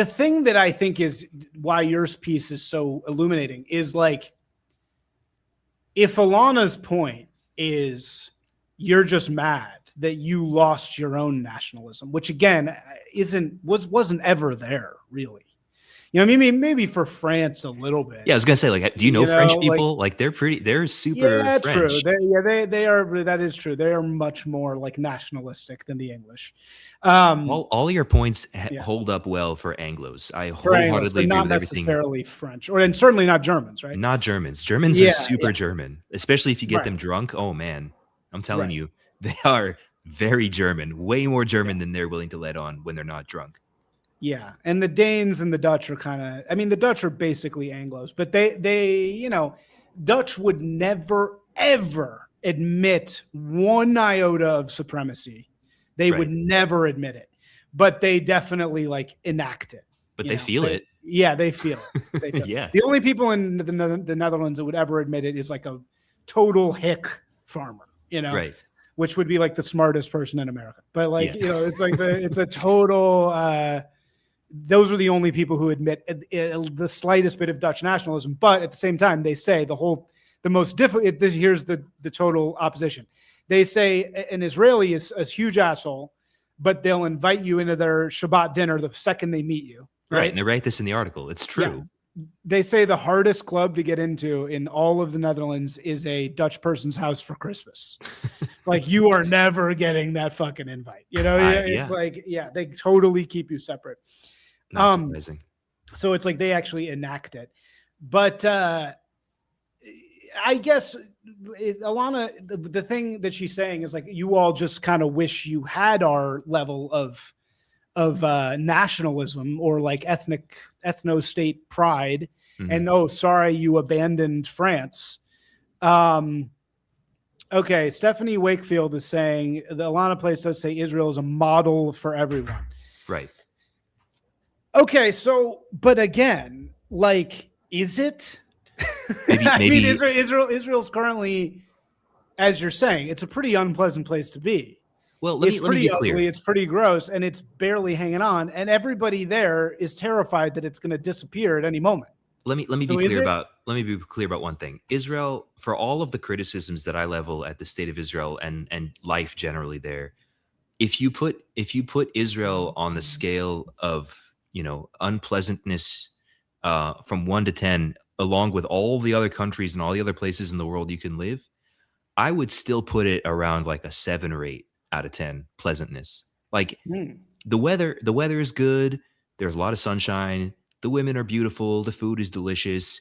thing that I think is why your piece is so illuminating is, like, if Alana's point is you're just mad that you lost your own nationalism, which again wasn't ever there, really. Maybe for France a little bit. Yeah, I was gonna say, like, do you know French people? Like they're super French. True. They are. That is true. They are much more like nationalistic than the English. All your points hold up well for Anglos. I wholeheartedly agree with everything. Not necessarily French, and certainly not Germans, right? Not Germans. Germans are super German, especially if you get them drunk. Oh man, I'm telling you, they are very German, way more German than they're willing to let on when they're not drunk. Yeah, and the Danes and the Dutch are kind of, the Dutch are basically Anglos, but they Dutch would never, ever admit one iota of supremacy. They would never admit it, but they definitely like enact it. But they feel it. Yeah, they feel it. Yeah. The only people in the Netherlands that would ever admit it is like a total hick farmer, right. Which would be like the smartest person in America. But like, it's like it's a total, those are the only people who admit the slightest bit of Dutch nationalism. But at the same time, they say the most difficult, here's the total opposition. They say an Israeli is a huge asshole, but they'll invite you into their Shabbat dinner the second they meet you. Right. And they write this in the article. It's true. Yeah. They say the hardest club to get into in all of the Netherlands is a Dutch person's house for Christmas. Like, you are never getting that fucking invite. It's like, they totally keep you separate. That's amazing. So it's like they actually enact it. But I guess, Alana, the thing that she's saying is like, you all just kind of wish you had our level of nationalism, or like ethno-state pride. Mm-hmm. And sorry, you abandoned France. Okay, Stephanie Wakefield is saying the Alana place does say Israel is a model for everyone. Right. Okay, so, but again, like, is it? Maybe. I mean, Israel's currently, as you're saying, it's a pretty unpleasant place to be. Well, let me be clear. Ugly, it's pretty gross, and it's barely hanging on, and everybody there is terrified that it's going to disappear at any moment. Let me be clear about one thing. Israel, for all of the criticisms that I level at the state of Israel and life generally there, if you put Israel on the scale of unpleasantness from 1 to 10, along with all the other countries and all the other places in the world you can live, I would still put it around like a 7 or 8 out of 10 pleasantness. Like the weather is good. There's a lot of sunshine. The women are beautiful. The food is delicious.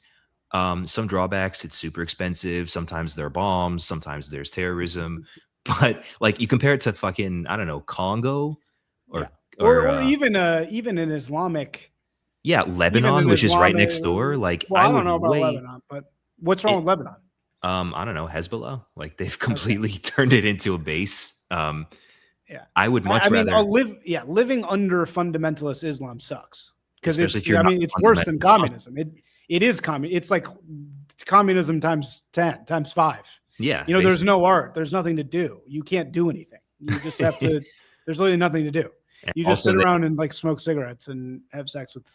Some drawbacks: it's super expensive. Sometimes there are bombs. Sometimes there's terrorism. But like, you compare it to fucking, I don't know, Congo or even an Islamic. Yeah, Lebanon, which is right next door. Like, well, I don't know about Lebanon, but what's wrong with Lebanon? I don't know, Hezbollah. Like, they've completely turned it into a base. Yeah. I would much I mean, rather, living under fundamentalist Islam sucks because especially it's, if you're I not mean, it's worse than fundamentalist. communism. It is it's like communism times 10, times 5. Yeah, You know, there's basically. no art, there's nothing to do. You can't do anything. You just have to, there's literally nothing to do. And You just also, sit around and like smoke cigarettes and have sex with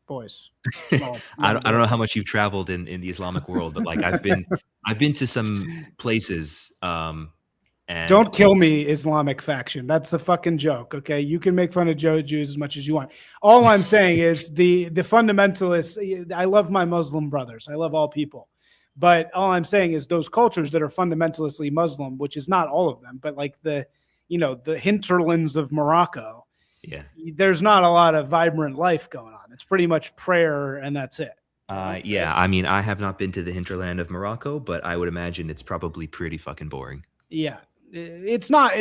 boys. Small I young don't know boys. how much you've traveled in the Islamic world, but like I've been to some places, and Don't kill me, Islamic faction. That's a fucking joke. Okay, you can make fun of Jews as much as you want. All I'm saying is the fundamentalists. I love my Muslim brothers. I love all people, but all I'm saying is those cultures that are fundamentalistly Muslim, which is not all of them, but like the hinterlands of Morocco. yeah. There's not a lot of vibrant life going on. It's pretty much prayer and that's it. Yeah, I mean, I have not been to the hinterland of Morocco, but I would imagine it's probably pretty fucking boring. Yeah, it's not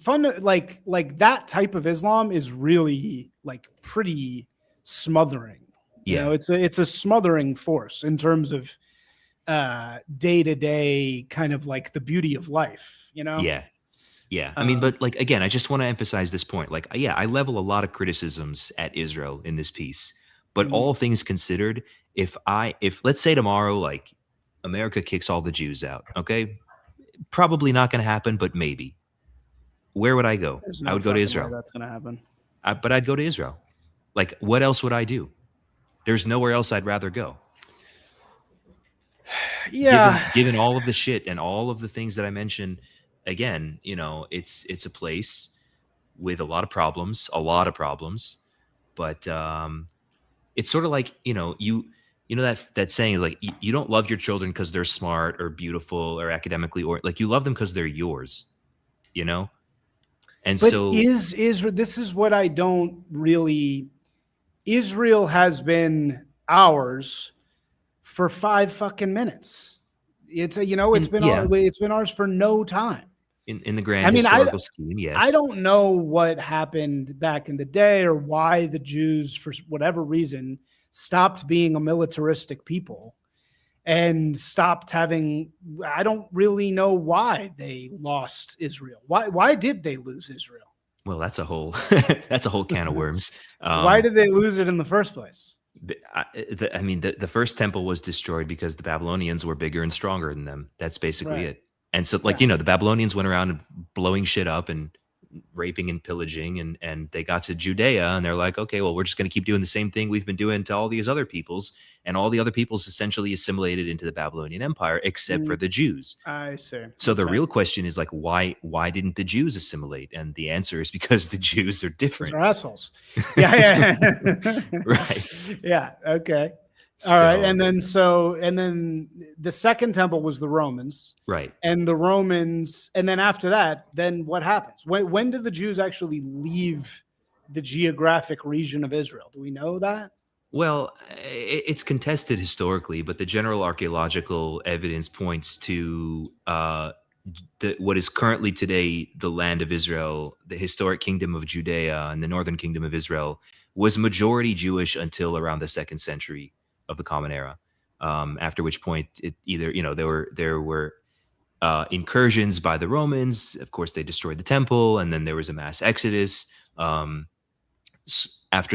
fun. Like that type of Islam is really like pretty smothering. You know, it's a smothering force in terms of day to day kind of like the beauty of life. You know. Yeah. Yeah. I mean, but like, again, I just want to emphasize this point. Like, yeah, I level a lot of criticisms at Israel in this piece, but all things considered, if let's say tomorrow, like America kicks all the Jews out, okay, probably not going to happen, but maybe. Where would I go? There's I no would go to fucking way Israel. that's gonna happen. But I'd go to Israel. Like, what else would I do? There's nowhere else I'd rather go. Yeah. Given all of the shit and all of the things that I mentioned, again, you know, it's a place with a lot of problems, but it's sort of like, you know, that saying is like, you don't love your children because they're smart or beautiful or academically, or like you love them because they're yours, you know? And But so is this is what I don't really. Israel has been ours for 5 fucking minutes. It's it's been it's been ours for no time. in the grand historical scheme, yes. I don't know what happened back in the day or why the Jews, for whatever reason, stopped being a militaristic people and stopped having. I don't really know why they lost Israel. Why did they lose Israel? Well, that's a whole can of worms. Why did they lose it in the first place? I mean, the first temple was destroyed because the Babylonians were bigger and stronger than them. That's basically it. And so, like, the Babylonians went around blowing shit up and raping and pillaging, and they got to Judea, and they're like, okay, well, we're just going to keep doing the same thing we've been doing to all these other peoples, and all the other peoples essentially assimilated into the Babylonian Empire, except for the Jews. I see. So the real question is like, why didn't the Jews assimilate? And the answer is because the Jews are different. They're assholes. Yeah. Right. Yeah. Okay. All right. And then the second temple was the Romans. Right. And the Romans, and then after that, then what happens? When did the Jews actually leave the geographic region of Israel? Do we know that? Well, it's contested historically, but the general archaeological evidence points to what is currently today the land of Israel, the historic kingdom of Judea and the northern kingdom of Israel, was majority Jewish until around the 2nd century of the Common Era. After which point, it either there were incursions by the Romans. Of course, they destroyed the temple, and then there was a mass exodus. After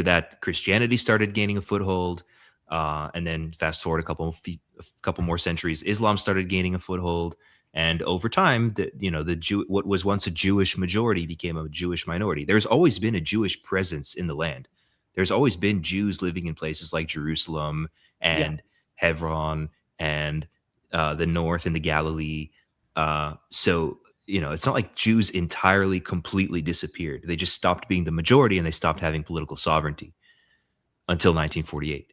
that, Christianity started gaining a foothold, and then fast forward a couple more centuries, Islam started gaining a foothold, and over time, what was once a Jewish majority became a Jewish minority. There's always been a Jewish presence in the land. There's always been Jews living in places like Jerusalem and Hebron and the north and the Galilee. So it's not like Jews entirely, completely disappeared. They just stopped being the majority and they stopped having political sovereignty until 1948.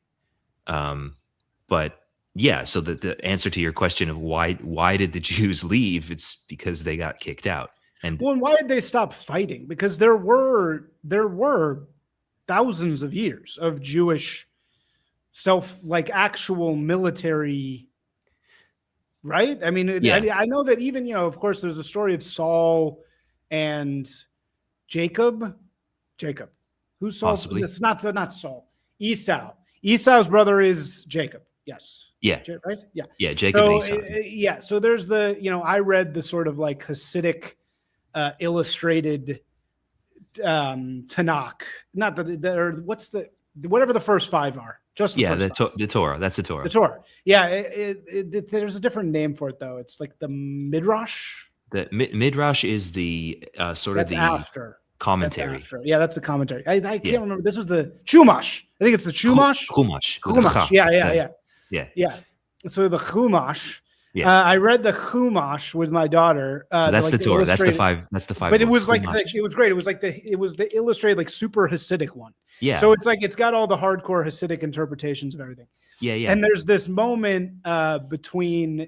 But yeah, so the answer to your question of why did the Jews leave? It's because they got kicked out. And why did they stop fighting? Because there were thousands of years of Jewish actual military. Right. I mean, I know that even, of course, there's a story of Saul and Jacob. Who's Saul? Possibly. It's not Saul. Esau. Esau's brother is Jacob. Yes. Yeah. Right. Yeah. Yeah. Jacob and Esau. So there's I read the sort of like Hasidic illustrated Tanakh. Not or whatever the first 5 are. Just the first 5. The Torah. That's the Torah. The Torah. Yeah, there's a different name for it though. It's like the Midrash. The Midrash is the sort That's of the after commentary. That's after. Yeah, that's the commentary. I can't remember. This was the Chumash. I think it's the Chumash. Chumash. Chumash. Yeah. So the Chumash. Yeah. I read the Chumash with my daughter. So that's the Torah. That's the five. But it was like it was great. It was like the illustrated like super Hasidic one. Yeah. So it's like it's got all the hardcore Hasidic interpretations of everything. Yeah. And there's this moment between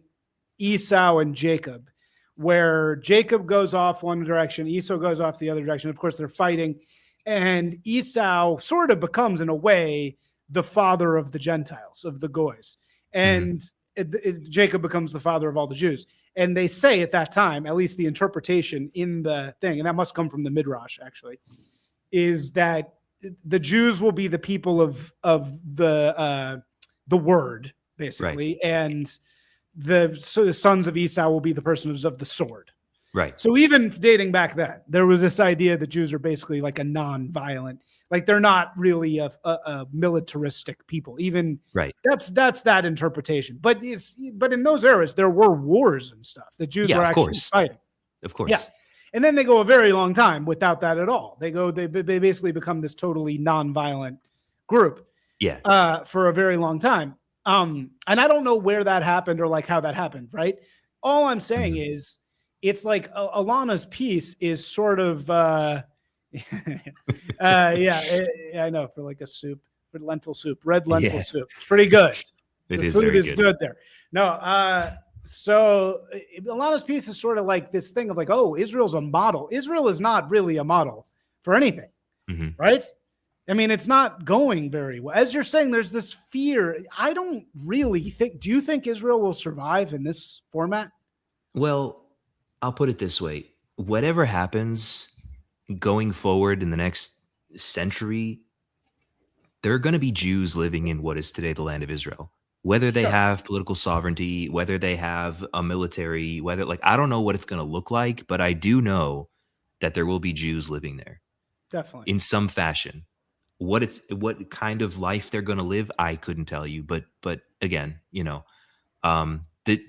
Esau and Jacob where Jacob goes off one direction, Esau goes off the other direction. Of course, they're fighting, and Esau sort of becomes, in a way, the father of the Gentiles, of the Goys, and Jacob becomes the father of all the Jews. And they say at that time, at least the interpretation in the thing, and that must come from the Midrash, actually, is that the Jews will be the people of the word, basically, right. And the sons of Esau will be the persons of the sword. Right. So even dating back then, there was this idea that Jews are basically like a non-violent, like they're not really a militaristic people. Even right. That's that interpretation. But in those eras, there were wars and stuff. The Jews were actually fighting. Of course. Yeah. And then they go a very long time without that at all. They basically become this totally non-violent group. Yeah. For a very long time. And I don't know where that happened or like how that happened, right? All I'm saying is it's like Alana's piece is sort of, I know, for like a soup, for lentil soup, red lentil soup. It's pretty good. The food is good there. No, so Alana's piece is sort of like this thing of like, oh, Israel's a model. Israel is not really a model for anything, right? I mean, it's not going very well. As you're saying, there's this fear. I don't really think, do you think Israel will survive in this format? Well, I'll put it this way. Whatever happens going forward in the next century, there are going to be Jews living in what is today the land of Israel. Whether they have political sovereignty, whether they have a military, I don't know what it's going to look like, but I do know that there will be Jews living there. Definitely. In some fashion. What kind of life they're going to live, I couldn't tell you. But again, the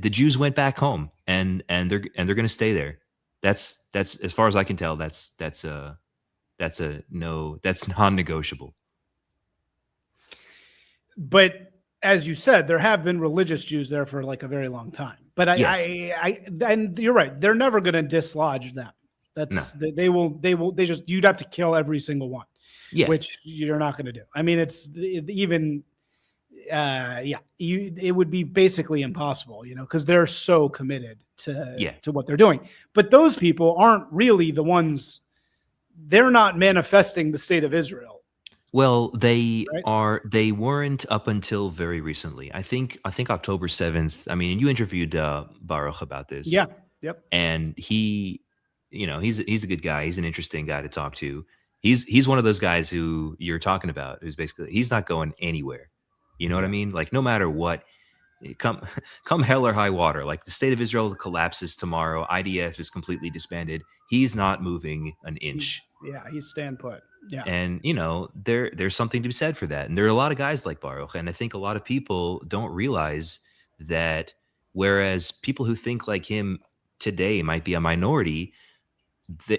Jews went back home and they're going to stay there. That's as far as I can tell. That's non-negotiable. But as you said, there have been religious Jews there for like a very long time. But and you're right. They're never going to dislodge them. They just, you'd have to kill every single one. Yeah. Which you're not going to do. I mean, it would be basically impossible, because they're so committed to what they're doing. But those people aren't really the ones. They're not manifesting the state of Israel. Well, they weren't up until very recently. I think October 7th. I mean, you interviewed Baruch about this. Yeah. Yep. And he, he's a good guy. He's an interesting guy to talk to. He's one of those guys who you're talking about, who's basically, he's not going anywhere. You know what I mean? Like, no matter what, come hell or high water, like the state of Israel collapses tomorrow, IDF is completely disbanded. He's not moving an inch. He's staying put. Yeah. And, there's something to be said for that. And there are a lot of guys like Baruch. And I think a lot of people don't realize that whereas people who think like him today might be a minority,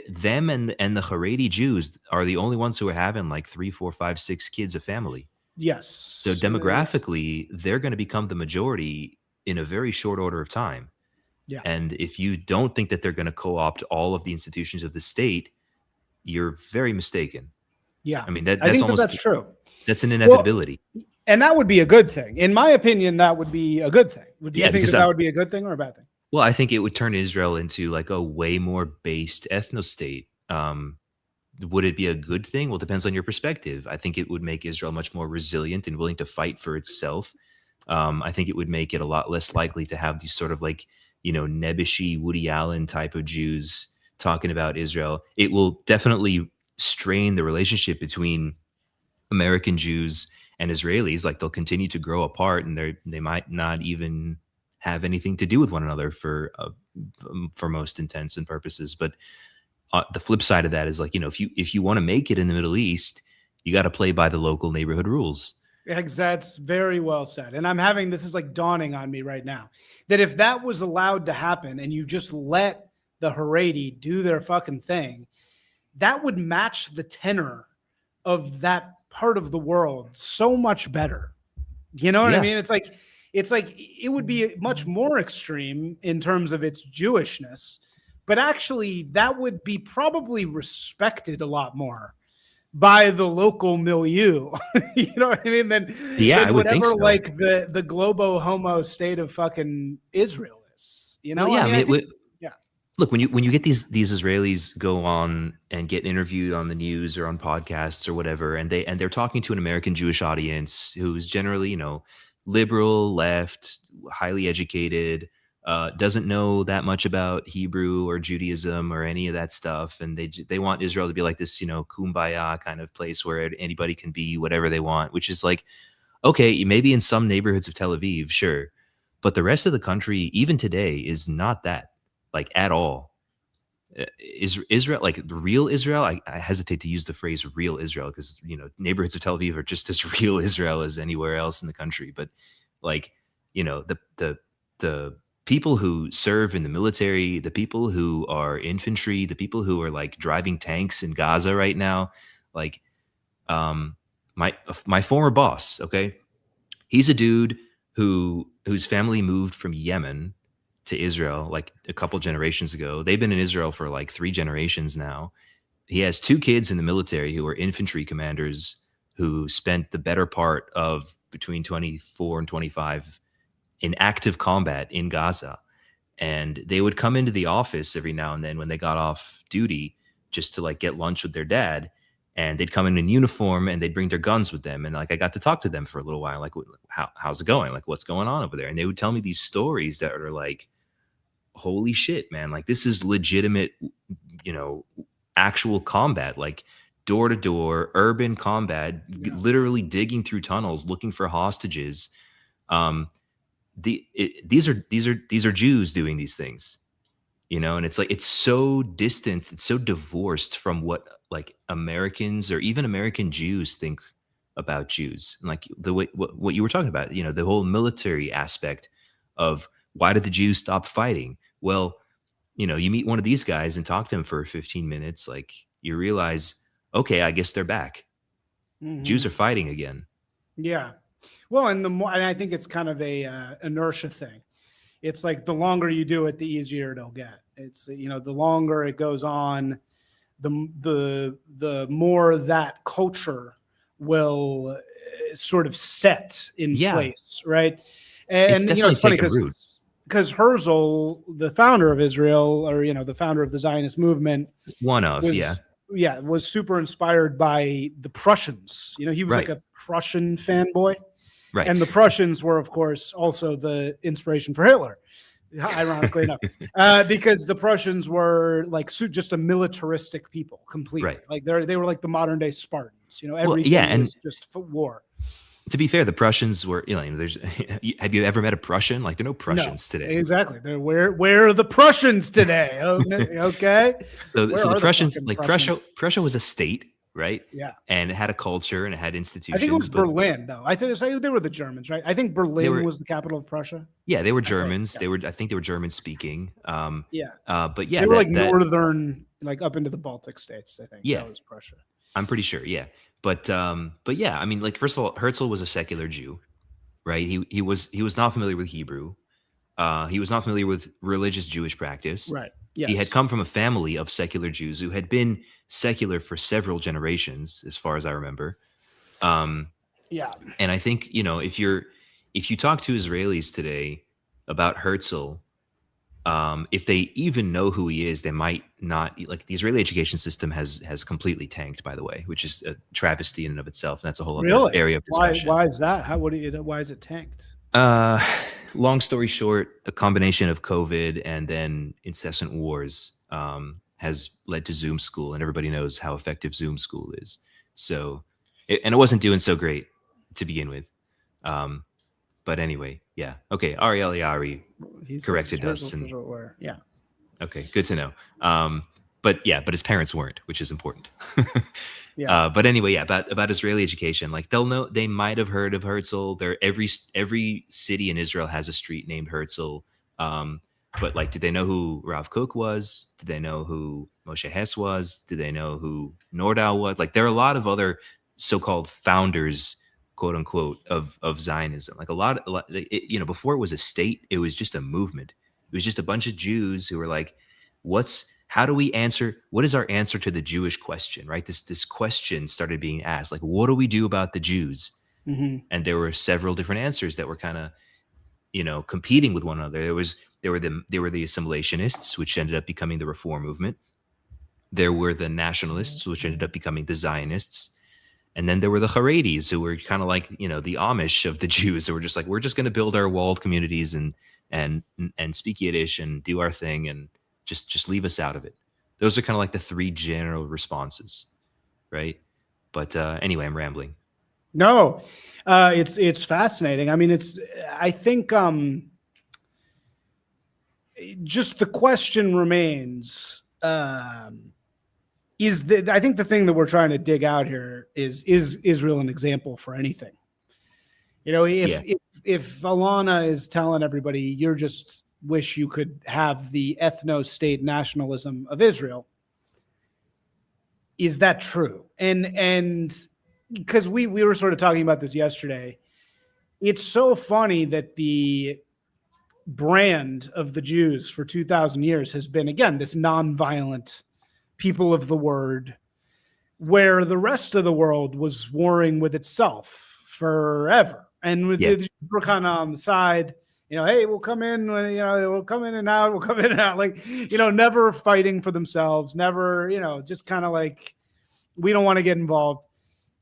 them and the Haredi Jews are the only ones who are having like 3, 4, 5, 6 kids a family. Yes. So demographically, they're going to become the majority in a very short order of time. Yeah. And if you don't think that they're going to co-opt all of the institutions of the state, you're very mistaken. Yeah. I mean, that's true. That's an inevitability. Well, and that would be a good thing. In my opinion, that would be a good thing. Do you think that would be a good thing or a bad thing? Well, I think it would turn Israel into like a way more based ethno-state. Would it be a good thing? Well, it depends on your perspective. I think it would make Israel much more resilient and willing to fight for itself. I think it would make it a lot less likely to have these sort of like, nebbishy Woody Allen type of Jews talking about Israel. It will definitely strain the relationship between American Jews and Israelis. Like, they'll continue to grow apart, and they might not even have anything to do with one another for most intents and purposes. But the flip side of that is like, if you want to make it in the Middle East, you got to play by the local neighborhood rules. That's very well said. And I'm having this is like dawning on me right now that if that was allowed to happen and you just let the Haredi do their fucking thing, that would match the tenor of that part of the world so much better. You know what I Yeah. mean? It's like it would be much more extreme in terms of its Jewishness, but actually that would be probably respected a lot more by the local milieu. You know what I mean? Than I would think whatever so. like the globo homo state of fucking Israel is. You know? Well, yeah, I think, look, when you get these Israelis go on and get interviewed on the news or on podcasts or whatever, and they're talking to an American Jewish audience who's generally, liberal, left, highly educated, doesn't know that much about Hebrew or Judaism or any of that stuff, and they want Israel to be like this, kumbaya kind of place where anybody can be whatever they want, which is like, okay, maybe in some neighborhoods of Tel Aviv, sure, but the rest of the country, even today, is not that, like, at all. Is Israel, like the real Israel? I hesitate to use the phrase "real Israel" because neighborhoods of Tel Aviv are just as real Israel as anywhere else in the country. But like the people who serve in the military, the people who are infantry, the people who are like driving tanks in Gaza right now, like my former boss, okay, he's a dude whose family moved from Yemen to Israel like a couple generations ago. They've been in Israel for like 3 generations now. He has 2 kids in the military who are infantry commanders who spent the better part of between 24 and 25 in active combat in Gaza. And they would come into the office every now and then when they got off duty just to like get lunch with their dad. And they'd come in uniform and they'd bring their guns with them. And like, I got to talk to them for a little while. Like, how's it going? Like, what's going on over there? And they would tell me these stories that are like, holy shit, man. Like, this is legitimate, actual combat, like door to door, urban combat, literally digging through tunnels, looking for hostages. These are Jews doing these things. And it's like, it's so distanced, it's so divorced from what like Americans or even American Jews think about Jews. And like the way, what you were talking about, the whole military aspect of why did the Jews stop fighting? Well, you meet one of these guys and talk to him for 15 minutes, like you realize, okay, I guess they're back. Mm-hmm. Jews are fighting again. Yeah. Well, and and I think it's kind of a inertia thing. It's like the longer you do it, the easier it'll get. It's, the longer it goes on, the more that culture will sort of set in place, right? And it's funny because Herzl, the founder of Israel, or the founder of the Zionist movement, was super inspired by the Prussians. He was like a Prussian fanboy. Right. And the Prussians were, of course, also the inspiration for Hitler, ironically enough, because the Prussians were like just a militaristic people completely. Right. Like they were like the modern day Spartans. Everything was just for war. To be fair, the Prussians were, there's, have you ever met a Prussian? Like, there are no Prussians today. Exactly. Where are the Prussians today? Okay. So the Prussians, like Prussians? Prussia was a state, right? Yeah. And it had a culture and it had institutions. I think it was Berlin, though. I think they were the Germans, right? I think Berlin was the capital of Prussia. Yeah, they were Germans. I think they were German speaking. But yeah, they were northern, like up into the Baltic states. I think that was Prussia. I'm pretty sure. Yeah. But yeah, I mean, like, first of all, Herzl was a secular Jew, right? He was not familiar with Hebrew. He was not familiar with religious Jewish practice. Right. Yes. He had come from a family of secular Jews who had been secular for several generations, as far as I remember. And I think, if you talk to Israelis today about Herzl, if they even know who he is, they might not. Like, the Israeli education system has completely tanked, by the way, which is a travesty in and of itself. And that's a whole other area of discussion. Why is that? Why is it tanked? Long story short, a combination of COVID and then incessant wars has led to Zoom school, and everybody knows how effective Zoom school is. So, and it wasn't doing so great to begin with. But anyway, yeah. Okay, Ari corrected us. Yeah. Okay, good to know. but his parents weren't, which is important. Yeah. But anyway, yeah, about Israeli education, like they might have heard of Herzl. Every city in Israel has a street named Herzl. Um, but like, did they know who Rav Kook was? Did they know who Moshe Hess was? Did they know who Nordau was? Like, there are a lot of other so-called founders, quote unquote, of Zionism. Like before it was a state, it was just a movement. It was just a bunch of Jews who were like, how do we answer, what is our answer to the Jewish question, right? This question started being asked, like, what do we do about the Jews? Mm-hmm. And there were several different answers that were kind of, competing with one another. There were the assimilationists, which ended up becoming the Reform movement. There were the nationalists, which ended up becoming the Zionists. And then there were the Haredis, who were kind of like, the Amish of the Jews, who were just like, we're just going to build our walled communities and speak Yiddish and do our thing and just leave us out of it. Those are kind of like the three general responses, right? But anyway, I'm rambling. No, it's fascinating. I mean, I think just the question remains, I think the thing that we're trying to dig out here is Israel an example for anything? If Alana is telling everybody, you're just wish you could have the ethno-state nationalism of Israel, is that true? And because we were sort of talking about this yesterday, it's so funny that the brand of the Jews for 2,000 years has been, again, this nonviolent people of the word, where the rest of the world was warring with itself forever. And we're kind of on the side, hey, we'll come in, we'll come in and out, we'll come in and out, like, never fighting for themselves, never, just kind of like, we don't want to get involved.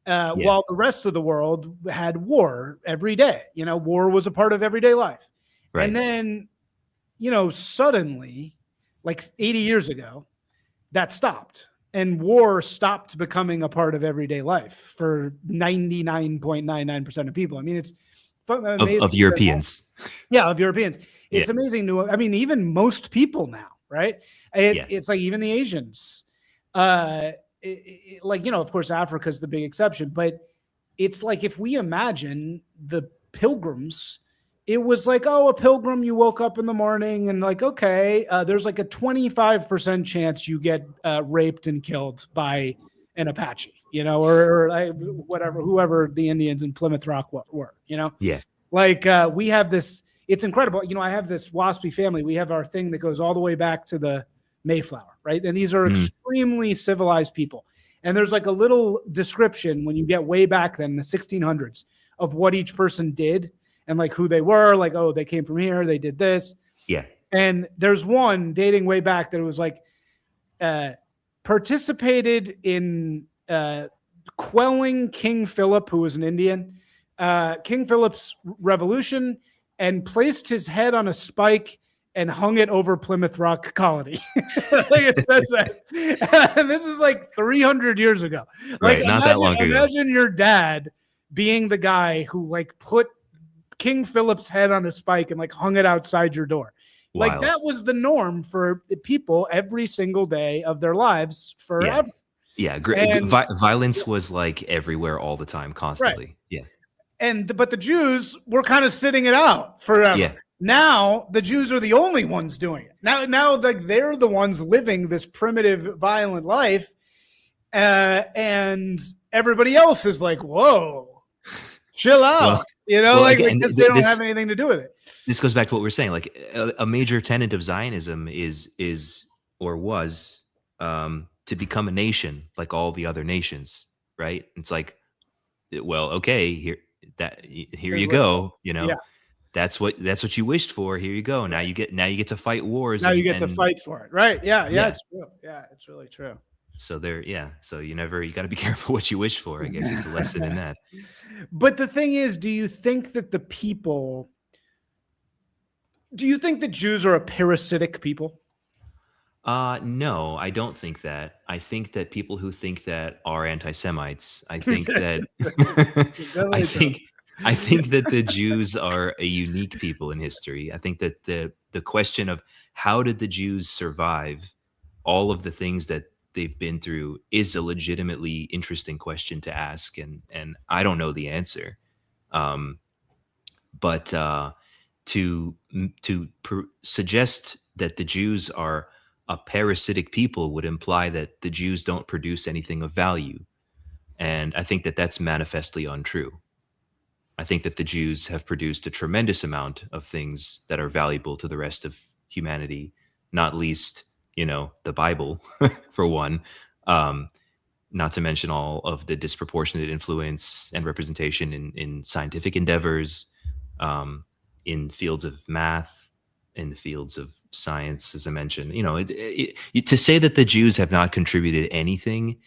While the rest of the world had war every day, war was a part of everyday life. Right. And then, suddenly, like 80 years ago, that stopped. And war stopped becoming a part of everyday life for 99.99% of people. I mean, it's amazing of Europeans. Yeah, of Europeans. It's amazing to, even most people now, right? It's like even the Asians, of course, Africa is the big exception, but it's like, if we imagine the pilgrims, it was like, a pilgrim, you woke up in the morning and like, okay, there's like a 25% chance you get raped and killed by an Apache, or whatever, whoever the Indians in Plymouth Rock were, Yeah. Like we have this, it's incredible. I have this WASPy family. We have our thing that goes all the way back to the Mayflower, right? And these are extremely civilized people. And there's like a little description when you get way back then, the 1600s, of what each person did and like who they were, like, oh, they came from here, they did this. Yeah. And there's one dating way back that it was like participated in quelling King Philip, who was an Indian, King Philip's revolution, and placed his head on a spike and hung it over Plymouth Rock colony. Like it says that. And this is like 300 years ago. Like, right, not that long ago. Imagine your dad being the guy who like put King Philip's head on a spike and like hung it outside your door. Wild. Like that was the norm for people every single day of their lives forever. Yeah. Violence was like everywhere all the time, constantly. Right. Yeah. But the Jews were kind of sitting it out forever. Yeah. Now the Jews are the only ones doing it. Now like they're the ones living this primitive, violent life, and everybody else is like, "Whoa, chill out," because they don't have anything to do with it. This goes back to what we were saying. Like a major tenet of Zionism is or was to become a nation like all the other nations, right? It's like, well, okay, here you go, Yeah. That's what you wished for. Here you go. Now you get to fight wars. Now you get to fight for it. Right. Yeah. It's true. Yeah, it's really true. So so you got to be careful what you wish for, I guess, is the lesson in that. But the thing is, do you think that Jews are a parasitic people? No, I don't think that. I think that people who think that are anti-Semites. I think that I think that the Jews are a unique people in history. I think that the question of how did the Jews survive all of the things that they've been through is a legitimately interesting question to ask, and I don't know the answer. Um, but suggest that the Jews are a parasitic people would imply that the Jews don't produce anything of value, and I think that that's manifestly untrue. I think that the Jews have produced a tremendous amount of things that are valuable to the rest of humanity, not least, the Bible, for one. Um, Not to mention all of the disproportionate influence and representation in scientific endeavors, in fields of math, in the fields of science, as I mentioned. To say that the Jews have not contributed anything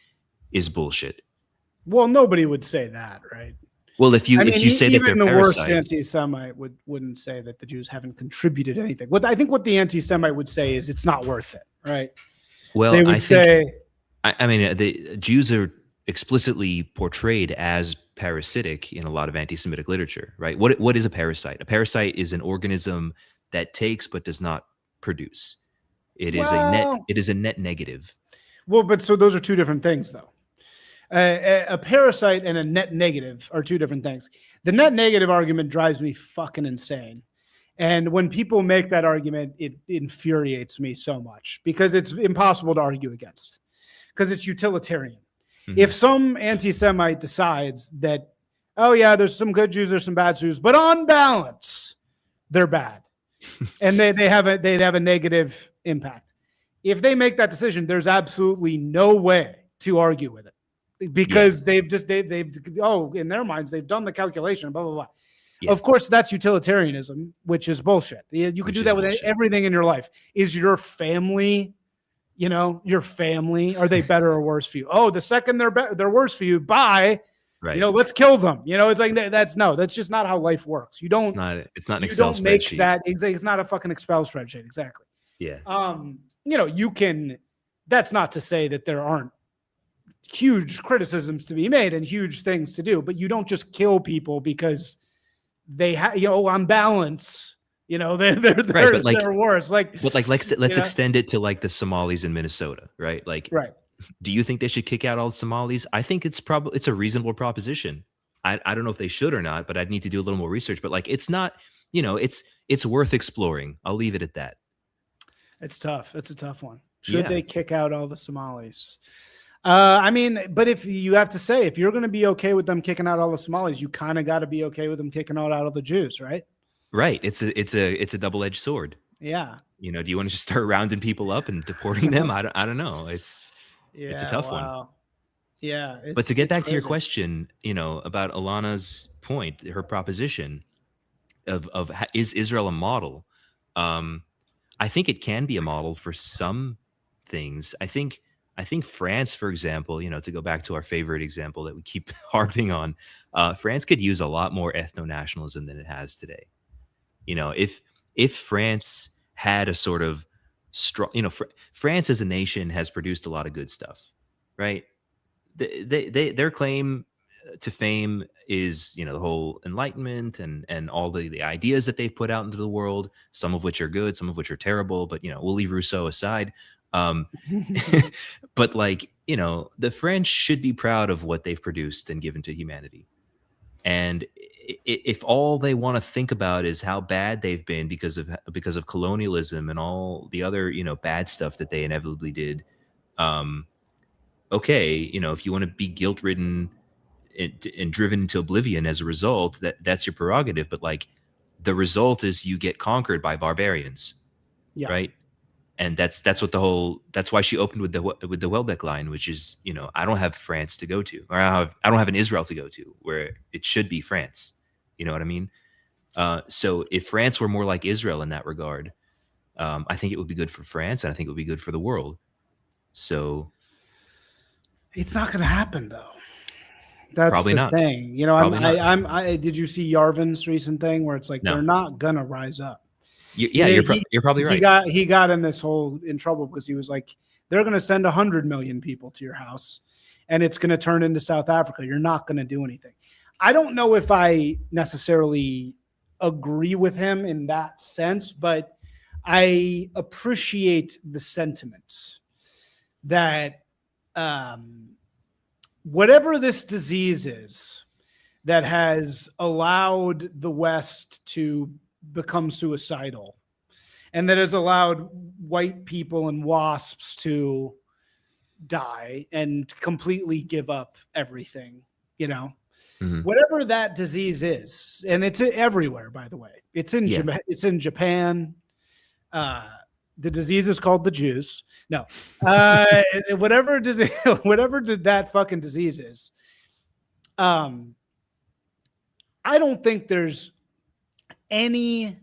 is bullshit. Well, nobody would say that, right? Well, if you I mean, say that they're even the worst parasites, anti-Semite wouldn't say that the Jews haven't contributed anything. I think what the anti-Semite would say is it's not worth it, right? well, They I would think say, I mean, the Jews are explicitly portrayed as parasitic in a lot of anti-Semitic literature, right? What is a parasite? A parasite is an organism that takes but does not produce. well, It is a net negative. but so those are two different things, though. A parasite and a net negative are two different things. The net negative argument drives me fucking insane. And when people make that argument, it infuriates me so much because it's impossible to argue against because it's utilitarian. Mhm. If some anti-Semite decides that, oh yeah, there's some good Jews, there's some bad Jews, but on balance, they're bad, and they'd have a negative impact. If they make that decision, there's absolutely no way to argue with it because they've in their minds they've done the calculation, blah blah blah. Yeah. Of course, that's utilitarianism, which is bullshit. You could do that with everything in your life. Is your family, your family, are they better or worse for you? Oh, the second they're worse for you, bye. Right. Let's kill them. It's like that's just not how life works. You don't. It's not an You Excel don't make spreadsheet. that. It's not a fucking Excel spreadsheet. Exactly. Yeah. You can. That's not to say that there aren't huge criticisms to be made and huge things to do, but you don't just kill people because they have, on balance, they're worse. Let's extend it to like the Somalis in Minnesota, right? Like, right. Do you think they should kick out all the Somalis? I think it's a reasonable proposition. I don't know if they should or not, but I'd need to do a little more research. But like, it's not, it's worth exploring. I'll leave it at that. It's tough. It's a tough one. Should they kick out all the Somalis? But if you have to say, if you're going to be okay with them kicking out all the Somalis, you kind of got to be okay with them kicking out all the Jews, right? Right. It's a double-edged sword. Yeah. Do you want to just start rounding people up and deporting them? I don't know. It's a tough one. Yeah. But to get back to your question, about Alana's point, her proposition of is Israel a model? I think it can be a model for some things. I think France, for example, to go back to our favorite example that we keep harping on, France could use a lot more ethno-nationalism than it has today. If France had a sort of strong, France as a nation has produced a lot of good stuff, right? Their claim to fame is, the whole Enlightenment and all the ideas that they've put out into the world, some of which are good, some of which are terrible, but, we'll leave Rousseau aside. But the French should be proud of what they've produced and given to humanity. And if all they want to think about is how bad they've been because of colonialism and all the other, bad stuff that they inevitably did, okay, if you want to be guilt-ridden and driven to oblivion as a result, that's your prerogative. But the result is you get conquered by barbarians, right? And that's why she opened with the Welbeck line, which is, I don't have France to go to, or I don't have an Israel to go to, where it should be France. You know what I mean? So if France were more like Israel in that regard, I think it would be good for France, and I think it would be good for the world. So it's not going to happen, though. That's probably the not. thing. Did you see Yarvin's recent thing where it's like they're not going to rise up? You're probably right. He got in trouble because he was like, they're going to send 100 million people to your house and it's going to turn into South Africa. You're not going to do anything. I don't know if I necessarily agree with him in that sense, but I appreciate the sentiments. that whatever this disease is that has allowed the West to become suicidal and that has allowed white people and WASPs to die and completely give up everything, you know, whatever that disease is. And it's everywhere, by the way. It's in it's in Japan. The disease is called the Jews. No, whatever disease, whatever that fucking disease is. I don't think there's any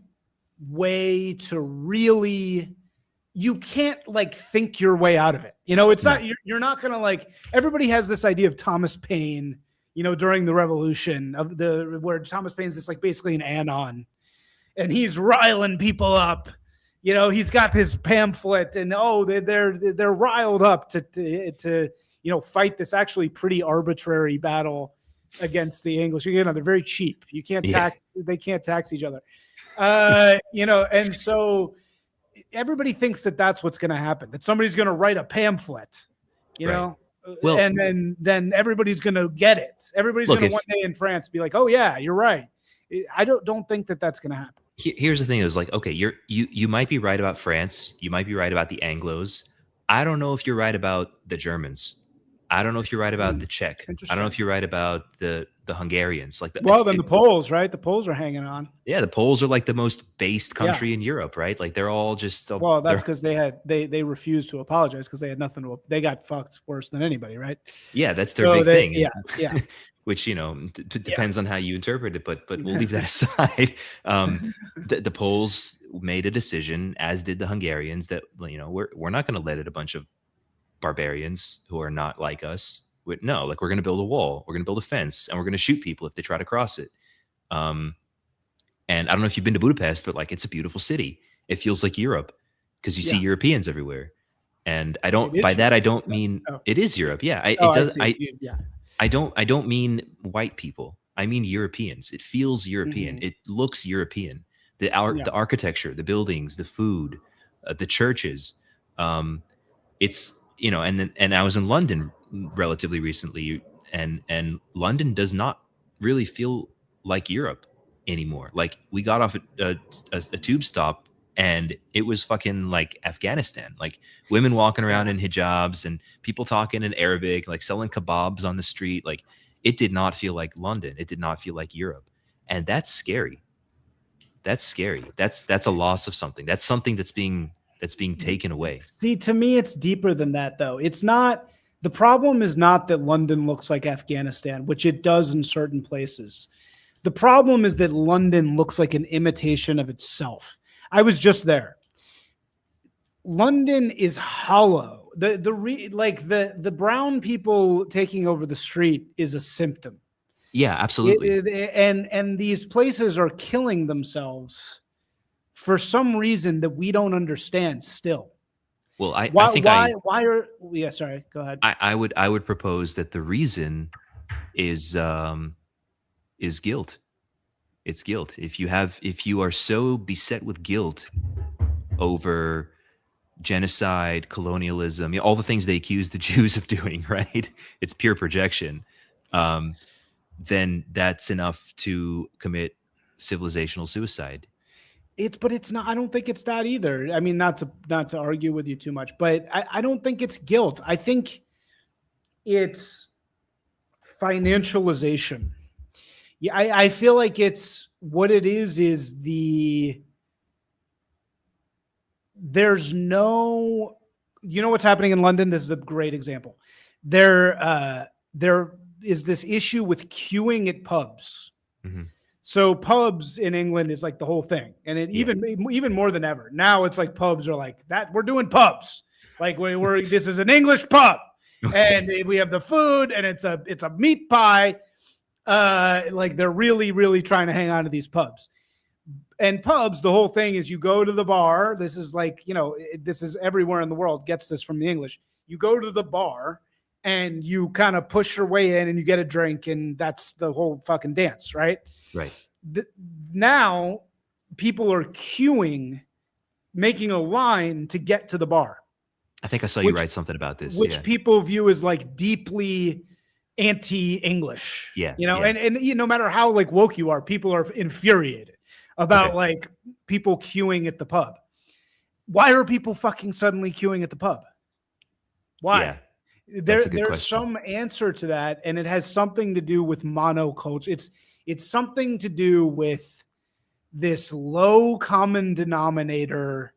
way to really, you can't like think your way out of it. You know, it's not, you're not going to like, everybody has this idea of Thomas Paine, you know, during the revolution where Thomas Paine's just like basically an anon and he's riling people up. You know, he's got his pamphlet and they're riled up to you know, fight this actually pretty arbitrary battle against the English. You know, they're very cheap. You can't they can't tax each other. You know, and so everybody thinks that that's what's going to happen, that somebody's going to write a pamphlet, you know, well, and then everybody's going to get it. Everybody's going to one day in France be like, oh yeah, you're right. I don't think that that's going to happen. Here's the thing. It was like, okay, you might be right about France. You might be right about the Anglos. I don't know if you're right about the Germans. I don't know if you're right about the Czech. I don't know if you're right about the Hungarians. Like, the Poles, right? The Poles are hanging on. Yeah, the Poles are like the most based country in Europe, right? Like they're all just. That's because they refused to apologize because they had nothing to. They got fucked worse than anybody, right? Yeah, that's their big thing. Yeah. Which, you know, depends on how you interpret it, but we'll leave that aside. The Poles made a decision, as did the Hungarians, that, you know, we're not going to let it a bunch of barbarians who are not like us. No, like, we're going to build a wall, we're going to build a fence, and we're going to shoot people if they try to cross it. And I don't know if you've been to Budapest, but like, it's a beautiful city. It feels like Europe because you see Europeans everywhere. And I don't mean it is Europe. Yeah, it does. I don't mean white people. I mean Europeans. It feels European. It looks European. The architecture, the buildings, the food, the churches. It's, you know, and I was in London relatively recently, and London does not really feel like Europe anymore. Like, we got off a tube stop and it was fucking like Afghanistan, like women walking around in hijabs and people talking in Arabic, like selling kebabs on the street. Like, it did not feel like London. It did not feel like Europe. And that's scary. That's scary. That's a loss of something. That's something that's being taken away. See, to me, it's deeper than that, though. It's not, the problem is not that London looks like Afghanistan, which it does in certain places. The problem is that London looks like an imitation of itself. I was just there. London is hollow. The brown people taking over the street is a symptom. Yeah, absolutely. And these places are killing themselves for some reason that we don't understand still. Well, sorry, go ahead. I would propose that the reason is guilt. It's guilt. If you are so beset with guilt over genocide, colonialism, all the things they accuse the Jews of doing, right? It's pure projection. Then that's enough to commit civilizational suicide. But it's not, I don't think it's that either. I mean, not to argue with you too much, but I don't think it's guilt. I think it's financialization. Yeah, I feel like it's what it is there's no, you know what's happening in London? This is a great example. There is this issue with queuing at pubs. Mm-hmm. So pubs in England is like the whole thing. And even more than ever. Now it's like pubs are like that. We're doing pubs. Like this is an English pub and we have the food and it's a meat pie. Like they're really, really trying to hang on to these pubs. And pubs, the whole thing is you go to the bar. This is like, you know, this is everywhere in the world gets this from the English. You go to the bar and you kind of push your way in and you get a drink and that's the whole fucking dance, right? Right. Now people are queuing, making a line to get to the bar. I think I saw you write something about this. which Yeah. people view as like deeply anti-English. Yeah. And no matter how like woke you are, people are infuriated about like people queuing at the pub. Why are people fucking suddenly queuing at the pub? Why? Yeah. That's a good There's question. some answer to that, and it has something to do with monoculture. It's something to do with this low common denominator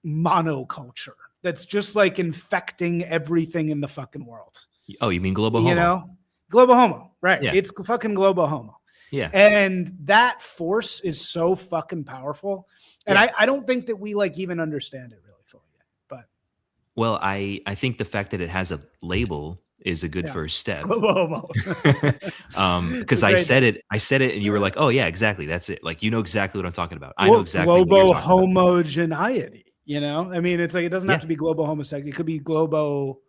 monoculture that's just like infecting everything in the fucking world. Oh, you mean global homo? Global homo, right? Yeah. It's fucking global homo. Yeah. And that force is so fucking powerful. And I don't think that we like even understand it really fully yet. But well, I think the fact that it has a label is a good first step. Global homo. Because I said it, and you were like, "Oh yeah, exactly. That's it." Like, you know exactly what I'm talking about. I know exactly what global you're talking about. homogeneity. I mean, it's like it doesn't have to be global homosexuality. It could be global.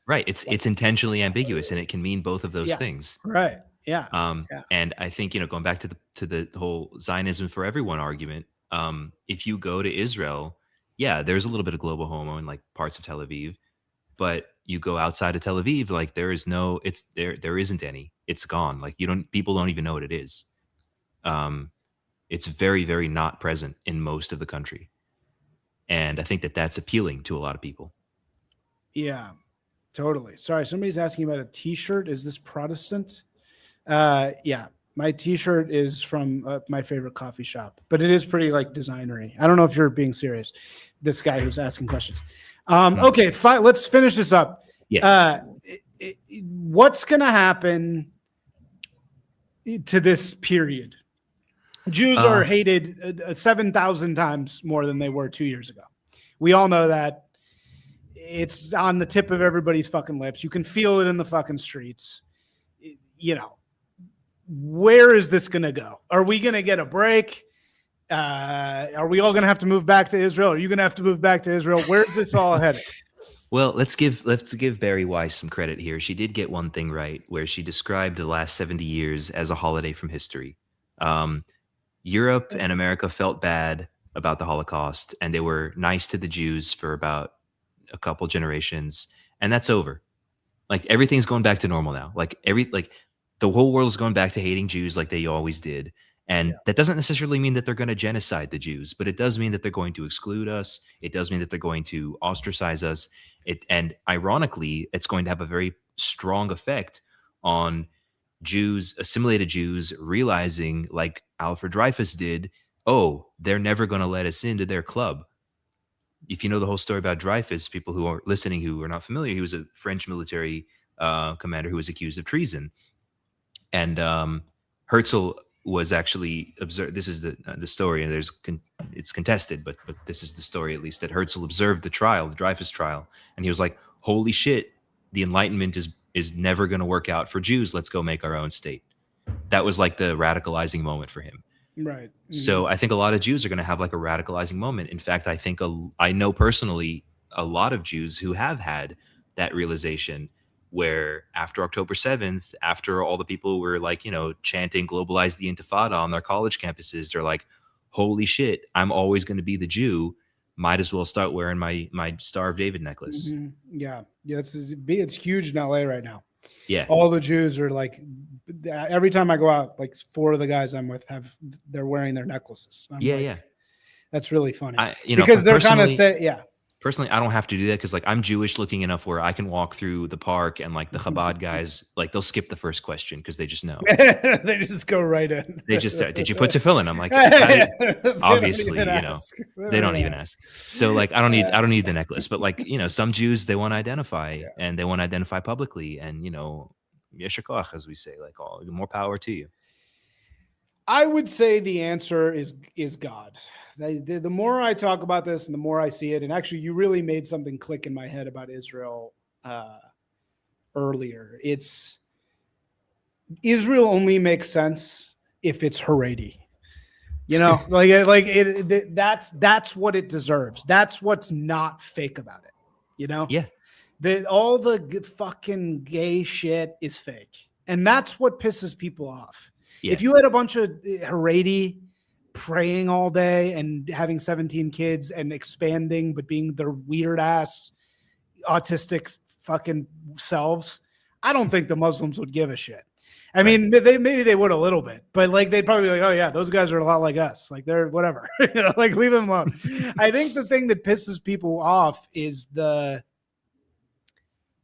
Right. It's intentionally ambiguous, and it can mean both of those things. Right. Yeah. And I think going back to the whole Zionism for everyone argument. If you go to Israel, there's a little bit of global homo in like parts of Tel Aviv. But you go outside of Tel Aviv, like there isn't any. It's gone. Like people don't even know what it is. It's very, very not present in most of the country. And I think that that's appealing to a lot of people. Yeah, totally. Sorry, somebody's asking about a t-shirt. Is this Protestant? Yeah, my t-shirt is from my favorite coffee shop, but it is pretty like designery. I don't know if you're being serious. This guy who's asking questions. Okay, fine. Let's finish this up. Yeah. What's going to happen to this period? Jews are hated 7,000 times more than they were 2 years ago. We all know that. It's on the tip of everybody's fucking lips. You can feel it in the fucking streets. Where is this going to go? Are we going to get a break? Are we all going to have to move back to Israel? Are you going to have to move back to Israel? Where's this all headed? Well, let's give Barry Weiss some credit here. She did get one thing right, where she described the last 70 years as a holiday from history. Europe and America felt bad about the Holocaust, and they were nice to the Jews for about a couple generations, and that's over. Like, everything's going back to normal now. Like the whole world is going back to hating Jews like they always did. And that doesn't necessarily mean that they're going to genocide the Jews, but it does mean that they're going to exclude us. It does mean that they're going to ostracize us. And ironically, it's going to have a very strong effect on Jews, assimilated Jews, realizing, like Alfred Dreyfus did, oh, they're never going to let us into their club. If you know the whole story about Dreyfus, people who are listening who are not familiar, he was a French military commander who was accused of treason. And Herzl was actually observed. This is the story, and it's contested, but this is the story, at least, that Herzl observed the Dreyfus trial, and he was like, "Holy shit, the Enlightenment is never going to work out for Jews. Let's go make our own state." That was like the radicalizing moment for him. Right. Mm-hmm. So I think a lot of Jews are going to have like a radicalizing moment. In fact, I think I know personally a lot of Jews who have had that realization, where after October 7th, after all the people were like, chanting "globalize the Intifada" on their college campuses, they're like, holy shit, I'm always going to be the Jew. Might as well start wearing my Star of David necklace. Mm-hmm. Yeah. It's huge in LA right now. Yeah. All the Jews are like, every time I go out, like 4 of the guys I'm with they're wearing their necklaces. Yeah. That's really funny. Because they're kind of Personally, I don't have to do that because, like, I'm Jewish looking enough where I can walk through the park, and like the Chabad guys, like, they'll skip the first question because they just know. They just go right in. They just did you put tefillin? I'm like, obviously, they don't even ask. So like, I don't need the necklace, but like, some Jews, they want to identify and they want to identify publicly, and yesher koach, as we say, like, all more power to you. I would say the answer is God. The more I talk about this and the more I see it, and actually you really made something click in my head about Israel earlier. It's Israel only makes sense if it's Haredi. That's what it deserves. That's what's not fake about it. Yeah. All the fucking gay shit is fake. And that's what pisses people off. Yeah. If you had a bunch of Haredi praying all day and having 17 kids and expanding, but being their weird ass autistic fucking selves, I don't think the Muslims would give a shit. I Right. mean, maybe they would a little bit, but like they'd probably be like, "Oh yeah, those guys are a lot like us. Like they're whatever, like leave them alone." I think the thing that pisses people off is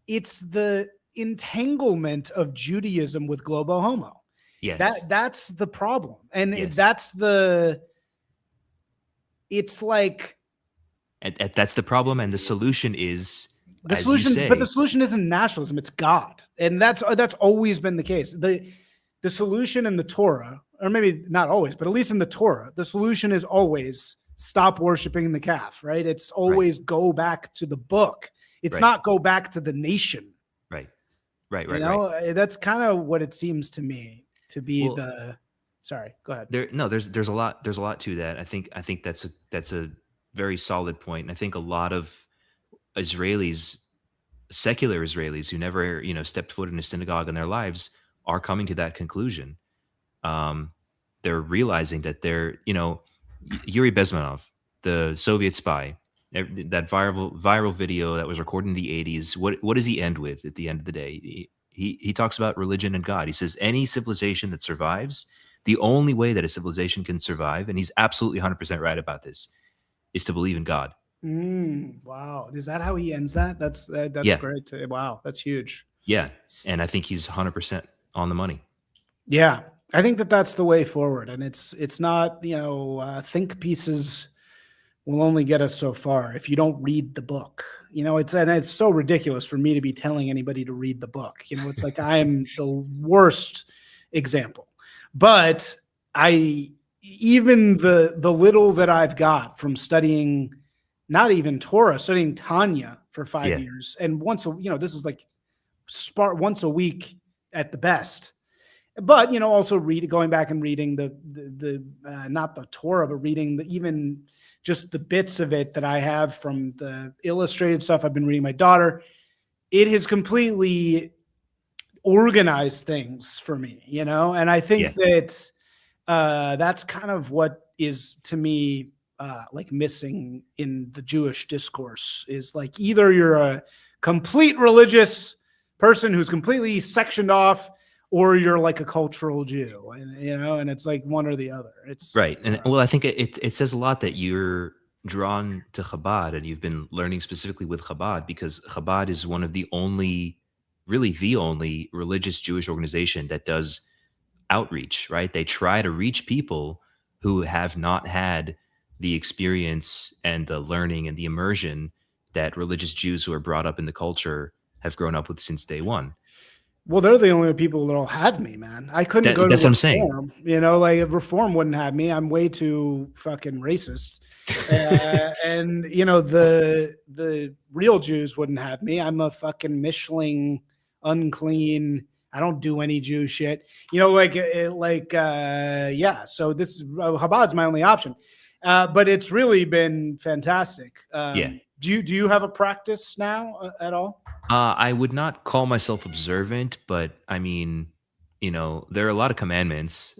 it's the entanglement of Judaism with globo homo. Yes. That's the problem, and Yes. it's like And that's the problem. And the solution is, the as you solution, but the say, solution isn't nationalism; it's God, and that's always been the case. The solution in the Torah, or maybe not always, but at least in the Torah, the solution is always stop worshiping the calf. Right? It's right, always go back to the book. It's right, not go back to the nation. right, right, You right, right. know, that's kind of what it seems to me to be Well, the. Sorry, go ahead. there's a lot to that. I think that's a very solid point. And I think a lot of Israelis, secular Israelis who never, stepped foot in a synagogue in their lives, are coming to that conclusion. Um, they're realizing that Yuri Bezmenov, the Soviet spy, that viral video that was recorded in the 80s. What does he end with at the end of the day? He talks about religion and God. He says any civilization that survives, the only way that a civilization can survive, and he's absolutely 100% right about this, is to believe in God. Wow, is that how he ends that? That's Yeah, great. Wow, that's huge. yeah, and I think he's 100% on the money. Yeah, I think that's the way forward, and it's not think pieces will only get us so far if you don't read the book. It's so ridiculous for me to be telling anybody to read the book. It's like I am the worst example, but even the little that I've got from studying, not even Torah, studying Tanya for 5 Yeah, years, and this is like once a week at the best. But also going back and reading the not the Torah, but reading even just the bits of it that I have from the illustrated stuff I've been reading my daughter. It has completely organized things for me, and I think yeah, that that's kind of what is to me like missing in the Jewish discourse is like either you're a complete religious person who's completely sectioned off, or you're like a cultural Jew, and it's like one or the other. It's right. And well, I think it says a lot that you're drawn to Chabad and you've been learning specifically with Chabad, because Chabad is one of the only, really the only religious Jewish organization that does outreach, right? They try to reach people who have not had the experience and the learning and the immersion that religious Jews who are brought up in the culture have grown up with since day one. Well, they're the only people that'll have me, man. I couldn't go to That's what I'm saying. Reform. Like if Reform wouldn't have me, I'm way too fucking racist. And the real Jews wouldn't have me. I'm a fucking Michelin, unclean. I don't do any Jew shit. Yeah. So this Chabad's my only option. But it's really been fantastic. Yeah. Do you have a practice now at all? I would not call myself observant, but I mean, there are a lot of commandments.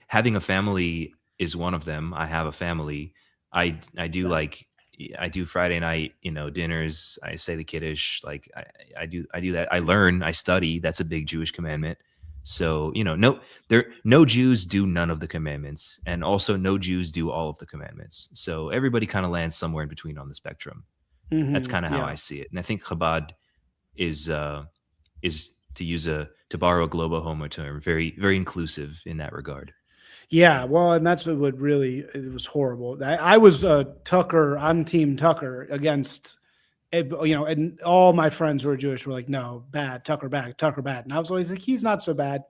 Having a family is one of them. I have a family. I do I do Friday night, dinners. I say the Kiddush. Like I do that. I learn. I study. That's a big Jewish commandment. So no Jews do none of the commandments, and also no Jews do all of the commandments. So everybody kind of lands somewhere in between on the spectrum. That's kind of how Yeah. I see it. And I think Chabad is to borrow a globo homo term, very, very inclusive in that regard. Yeah, well, and that's what really it was horrible. I was Tucker on Team Tucker against, and all my friends who were Jewish were like, "No, bad, Tucker bad, Tucker bad," and I was always like, "He's not so bad."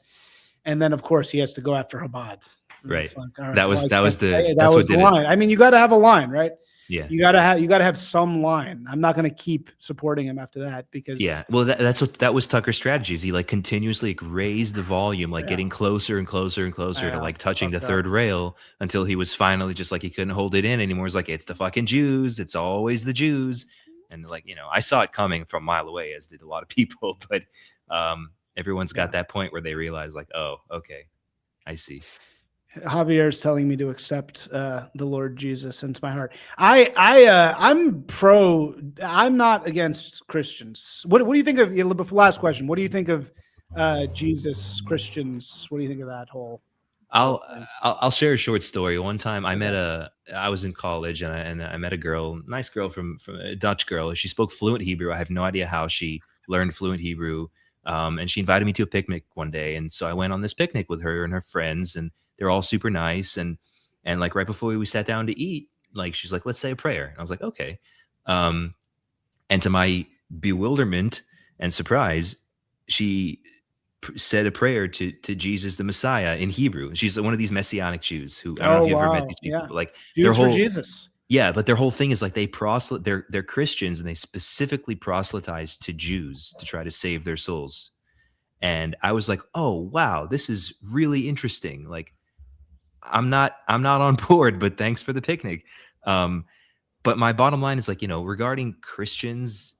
And then, of course, he has to go after Chabad. And Right. it's like, all right, That was well, I that was can't say the it. That that's what was the did it. line. I mean, you got to have a line, right? Yeah. You got to have some line. I'm not going to keep supporting him after that because Yeah. Well, that was Tucker's strategy. Is he like continuously raised the volume, like getting closer and closer and closer to like touching the third rail until he was finally just like he couldn't hold it in anymore. It's like, it's the fucking Jews. It's always the Jews. And like, I saw it coming from a mile away, as did a lot of people, but everyone's got that point where they realize like, oh, okay, I see. Javier's telling me to accept the Lord Jesus into my heart. I'm not against Christians. What do you think of? Last question. What do you think of Jesus Christians? What do you think of that whole? I'll share a short story. One time I was in college and I met a girl, nice girl from a Dutch girl. She spoke fluent Hebrew. I have no idea how she learned fluent Hebrew. And she invited me to a picnic one day. And so I went on this picnic with her and her friends, and they're all super nice. And like right before we sat down to eat, like she's like, let's say a prayer. And I was like, okay. And to my bewilderment and surprise, she said a prayer to Jesus the Messiah in Hebrew. She's one of these messianic Jews who, I don't know if you've ever met these people, but like their Jews whole for Jesus. yeah, but their whole thing is like they're Christians, and they specifically proselytize to Jews to try to save their souls. And I was like, oh wow, this is really interesting. Like I'm not on board, but thanks for the picnic. But my bottom line is like, regarding Christians,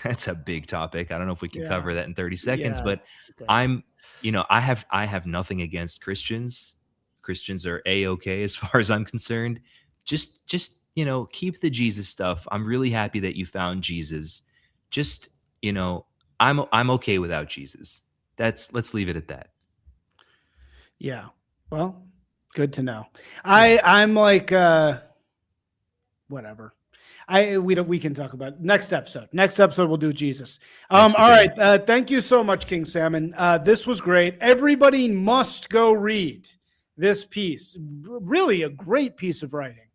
that's a big topic. I don't know if we can cover that in 30 seconds, but okay. I have nothing against Christians. Christians are a-okay as far as I'm concerned. Just keep the Jesus stuff. I'm really happy that you found Jesus. Just, I'm okay without Jesus. Let's leave it at that. Yeah. Well, good to know. I'm like whatever. We can talk about it. Next episode. Next episode we'll do Jesus. All right. Thank you so much, King Salmon. This was great. Everybody must go read this piece. Really a great piece of writing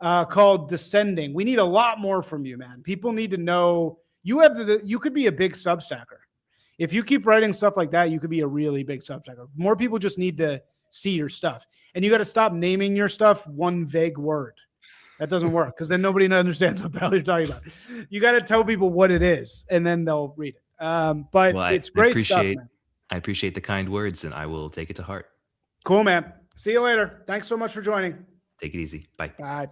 called Descending. We need a lot more from you, man. People need to know you could be a big Substacker. If you keep writing stuff like that, you could be a really big Substacker. More people just need to see your stuff. And you got to stop naming your stuff one vague word. That doesn't work because then nobody understands what the hell you're talking about. You got to tell people what it is, and then they'll read it. It's great stuff, man. I appreciate the kind words, and I will take it to heart. Cool, man. See you later. Thanks so much for joining. Take it easy. Bye. Bye.